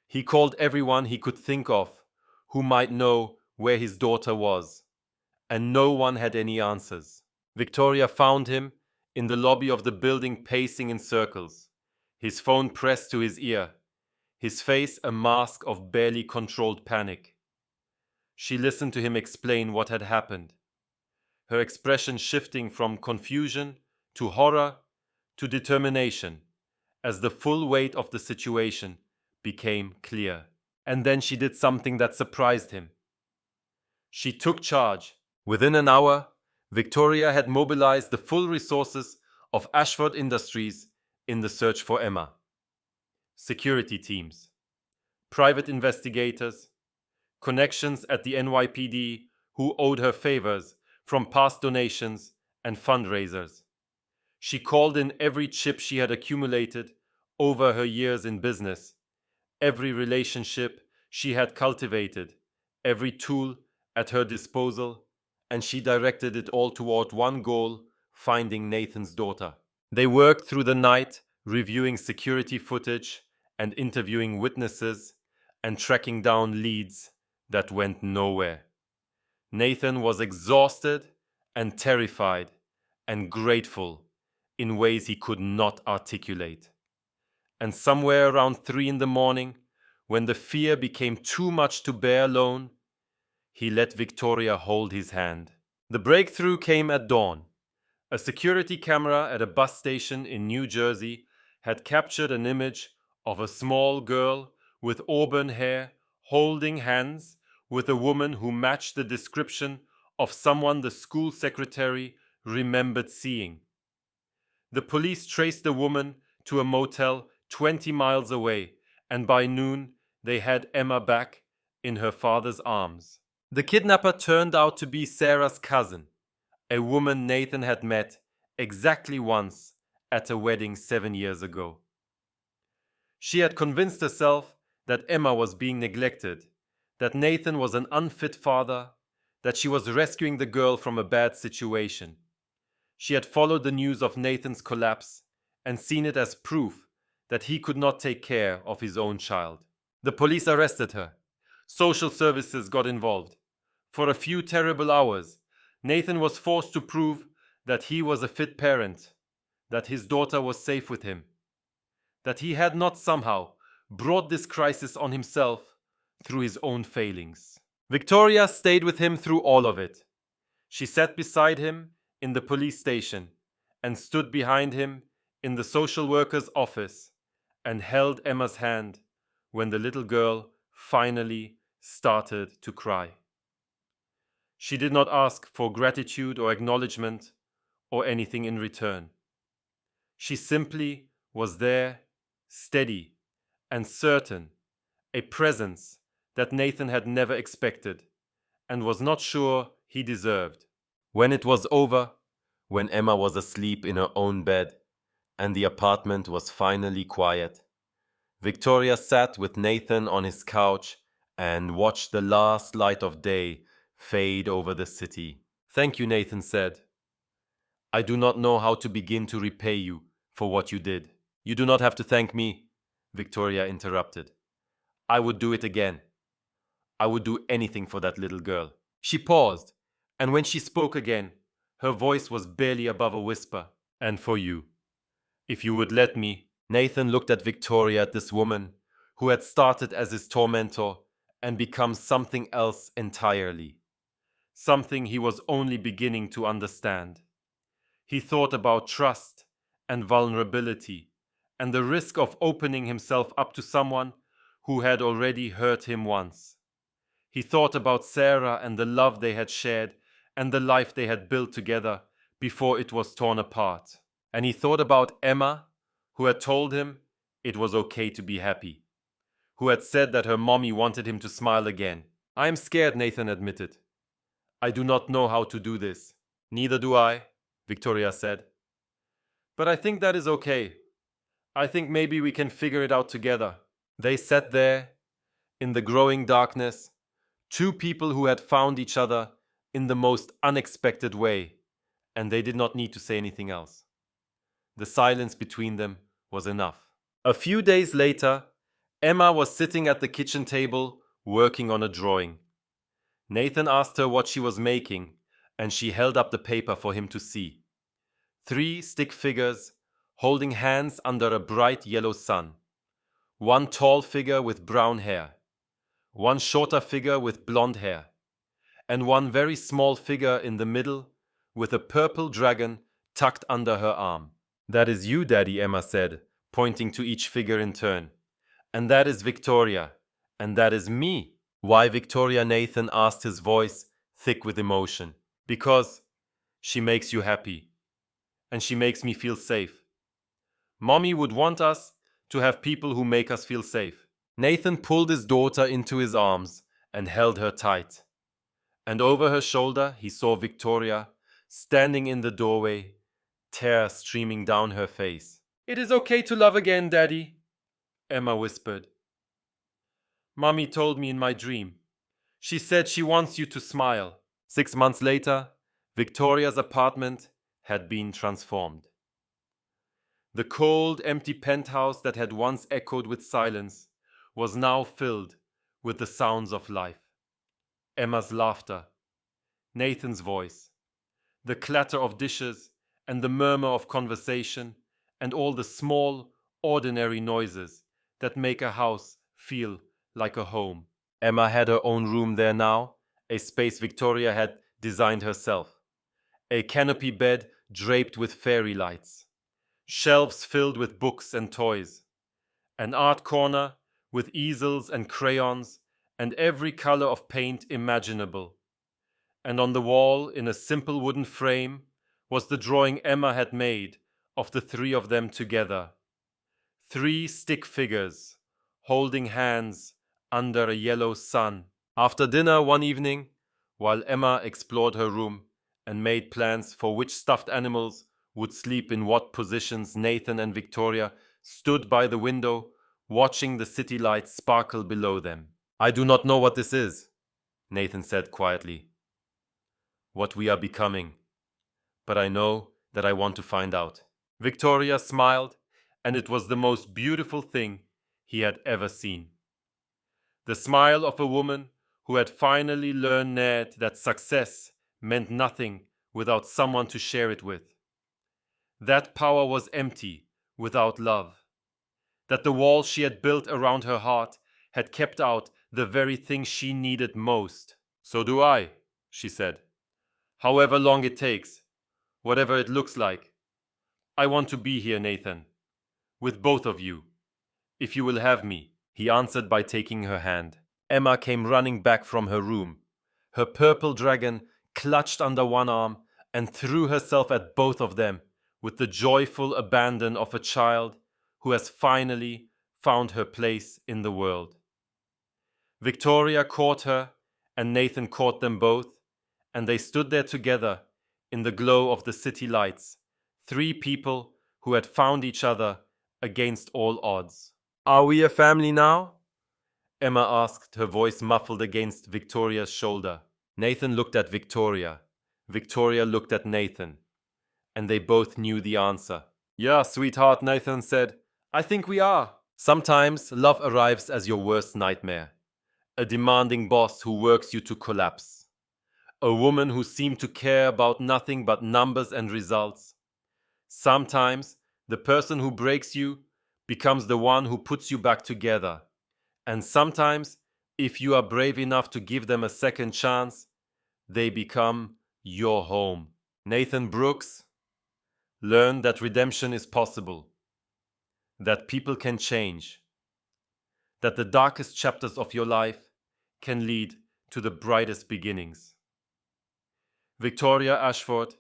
He called everyone he could think of who might know where his daughter was, and no one had any answers. Victoria found him in the lobby of the building, pacing in circles, his phone pressed to his ear, his face a mask of barely controlled panic. She listened to him explain what had happened, her expression shifting from confusion to horror to determination as the full weight of the situation became clear. And then she did something that surprised him. She took charge. Within an hour, Victoria had mobilized the full resources of Ashford Industries in the search for Emma. Security teams, private investigators, connections at the NYPD who owed her favors from past donations and fundraisers. She called in every chip she had accumulated over her years in business, every relationship she had cultivated, every tool at her disposal, and she directed it all toward one goal: finding Nathan's daughter. They worked through the night, reviewing security footage and interviewing witnesses and tracking down leads that went nowhere. Nathan was exhausted and terrified and grateful in ways he could not articulate. And somewhere around 3 a.m, when the fear became too much to bear alone, he let Victoria hold his hand. The breakthrough came at dawn. A security camera at a bus station in New Jersey had captured an image of a small girl with auburn hair holding hands with a woman who matched the description of someone the school secretary remembered seeing. The police traced the woman to a motel 20 miles away, and by noon they had Emma back in her father's arms. The kidnapper turned out to be Sarah's cousin, a woman Nathan had met exactly once at a wedding 7 years ago. She had convinced herself that Emma was being neglected, that Nathan was an unfit father, that she was rescuing the girl from a bad situation. She had followed the news of Nathan's collapse and seen it as proof that he could not take care of his own child. The police arrested her. Social services got involved. For a few terrible hours, Nathan was forced to prove that he was a fit parent, that his daughter was safe with him, that he had not somehow brought this crisis on himself through his own failings. Victoria stayed with him through all of it. She sat beside him in the police station and stood behind him in the social worker's office and held Emma's hand when the little girl finally started to cry. She did not ask for gratitude or acknowledgement or anything in return. She simply was there, steady and certain, a presence that Nathan had never expected and was not sure he deserved. When it was over, when Emma was asleep in her own bed and the apartment was finally quiet, Victoria sat with Nathan on his couch and watched the last light of day fade over the city. "Thank you," Nathan said. "I do not know how to begin to repay you for what you did." "You do not have to thank me," Victoria interrupted. "I would do it again. I would do anything for that little girl." She paused, and when she spoke again, her voice was barely above a whisper. "And for you, if you would let me." Nathan looked at Victoria, at this woman who had started as his tormentor and become something else entirely, something he was only beginning to understand. He thought about trust and vulnerability and the risk of opening himself up to someone who had already hurt him once. He thought about Sarah and the love they had shared and the life they had built together before it was torn apart. And he thought about Emma, who had told him it was okay to be happy, who had said that her mommy wanted him to smile again. "I am scared," Nathan admitted. "I do not know how to do this." "Neither do I," Victoria said. "But I think that is okay. I think maybe we can figure it out together." They sat there, in the growing darkness, two people who had found each other in the most unexpected way, and they did not need to say anything else. The silence between them was enough. A few days later, Emma was sitting at the kitchen table working on a drawing. Nathan asked her what she was making, and she held up the paper for him to see. 3 stick figures holding hands under a bright yellow sun. One tall figure with brown hair, one shorter figure with blonde hair, and one very small figure in the middle with a purple dragon tucked under her arm. "That is you, Daddy," Emma said, pointing to each figure in turn. "And that is Victoria. And that is me." "Why Victoria?" Nathan asked, his voice thick with emotion. "Because she makes you happy. And she makes me feel safe. Mommy would want us to have people who make us feel safe." Nathan pulled his daughter into his arms and held her tight. And over her shoulder he saw Victoria standing in the doorway, tears streaming down her face. "It is okay to love again, Daddy," Emma whispered. "Mommy told me in my dream. She said she wants you to smile." 6 months later, Victoria's apartment had been transformed. The cold, empty penthouse that had once echoed with silence was now filled with the sounds of life. Emma's laughter, Nathan's voice, the clatter of dishes and the murmur of conversation, and all the small, ordinary noises that make a house feel like a home. Emma had her own room there now, a space Victoria had designed herself. A canopy bed draped with fairy lights. Shelves filled with books and toys. An art corner with easels and crayons and every color of paint imaginable. And on the wall, in a simple wooden frame, was the drawing Emma had made of the 3 of them together. 3 stick figures, holding hands under a yellow sun. After dinner one evening, while Emma explored her room and made plans for which stuffed animals would sleep in what positions, Nathan and Victoria stood by the window, watching the city lights sparkle below them. "I do not know what this is," Nathan said quietly. "What we are becoming. But I know that I want to find out." Victoria smiled, and it was the most beautiful thing he had ever seen. The smile of a woman who had finally learned that success meant nothing without someone to share it with. That power was empty without love. That the wall she had built around her heart had kept out the very thing she needed most. "So do I," she said. "However long it takes, whatever it looks like. I want to be here, Nathan, with both of you, if you will have me," he answered by taking her hand. Emma came running back from her room, her purple dragon clutched under one arm, and threw herself at both of them with the joyful abandon of a child who has finally found her place in the world. Victoria caught her, and Nathan caught them both, and they stood there together in the glow of the city lights, 3 people who had found each other against all odds. "Are we a family now?" Emma asked, her voice muffled against Victoria's shoulder. Nathan looked at Victoria. Victoria looked at Nathan. And they both knew the answer. "Yeah, sweetheart," Nathan said. "I think we are." Sometimes love arrives as your worst nightmare. A demanding boss who works you to collapse. A woman who seemed to care about nothing but numbers and results. Sometimes the person who breaks you becomes the one who puts you back together. And sometimes, if you are brave enough to give them a second chance, they become your home. Nathan Brooks learned that redemption is possible, that people can change, that the darkest chapters of your life can lead to the brightest beginnings. Victoria Ashford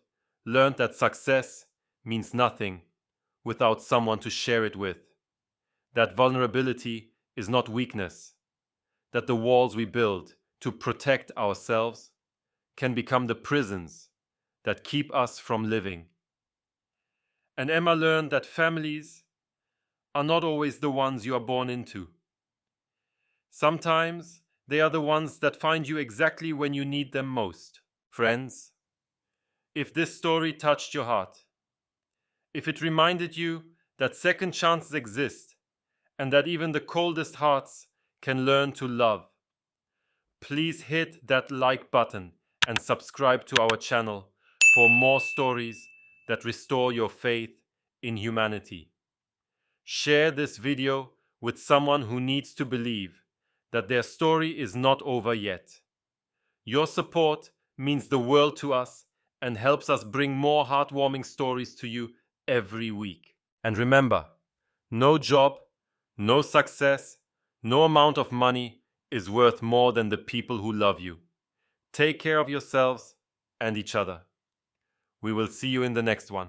learned that success means nothing without someone to share it with, that vulnerability is not weakness, that the walls we build to protect ourselves can become the prisons that keep us from living. And Emma learned that families are not always the ones you are born into. Sometimes they are the ones that find you exactly when you need them most. Friends, if this story touched your heart, if it reminded you that second chances exist and that even the coldest hearts can learn to love, please hit that like button and subscribe to our channel for more stories that restore your faith in humanity. Share this video with someone who needs to believe that their story is not over yet. Your support means the world to us and helps us bring more heartwarming stories to you every week. And remember, no job, no success, no amount of money is worth more than the people who love you. Take care of yourselves and each other. We will see you in the next one.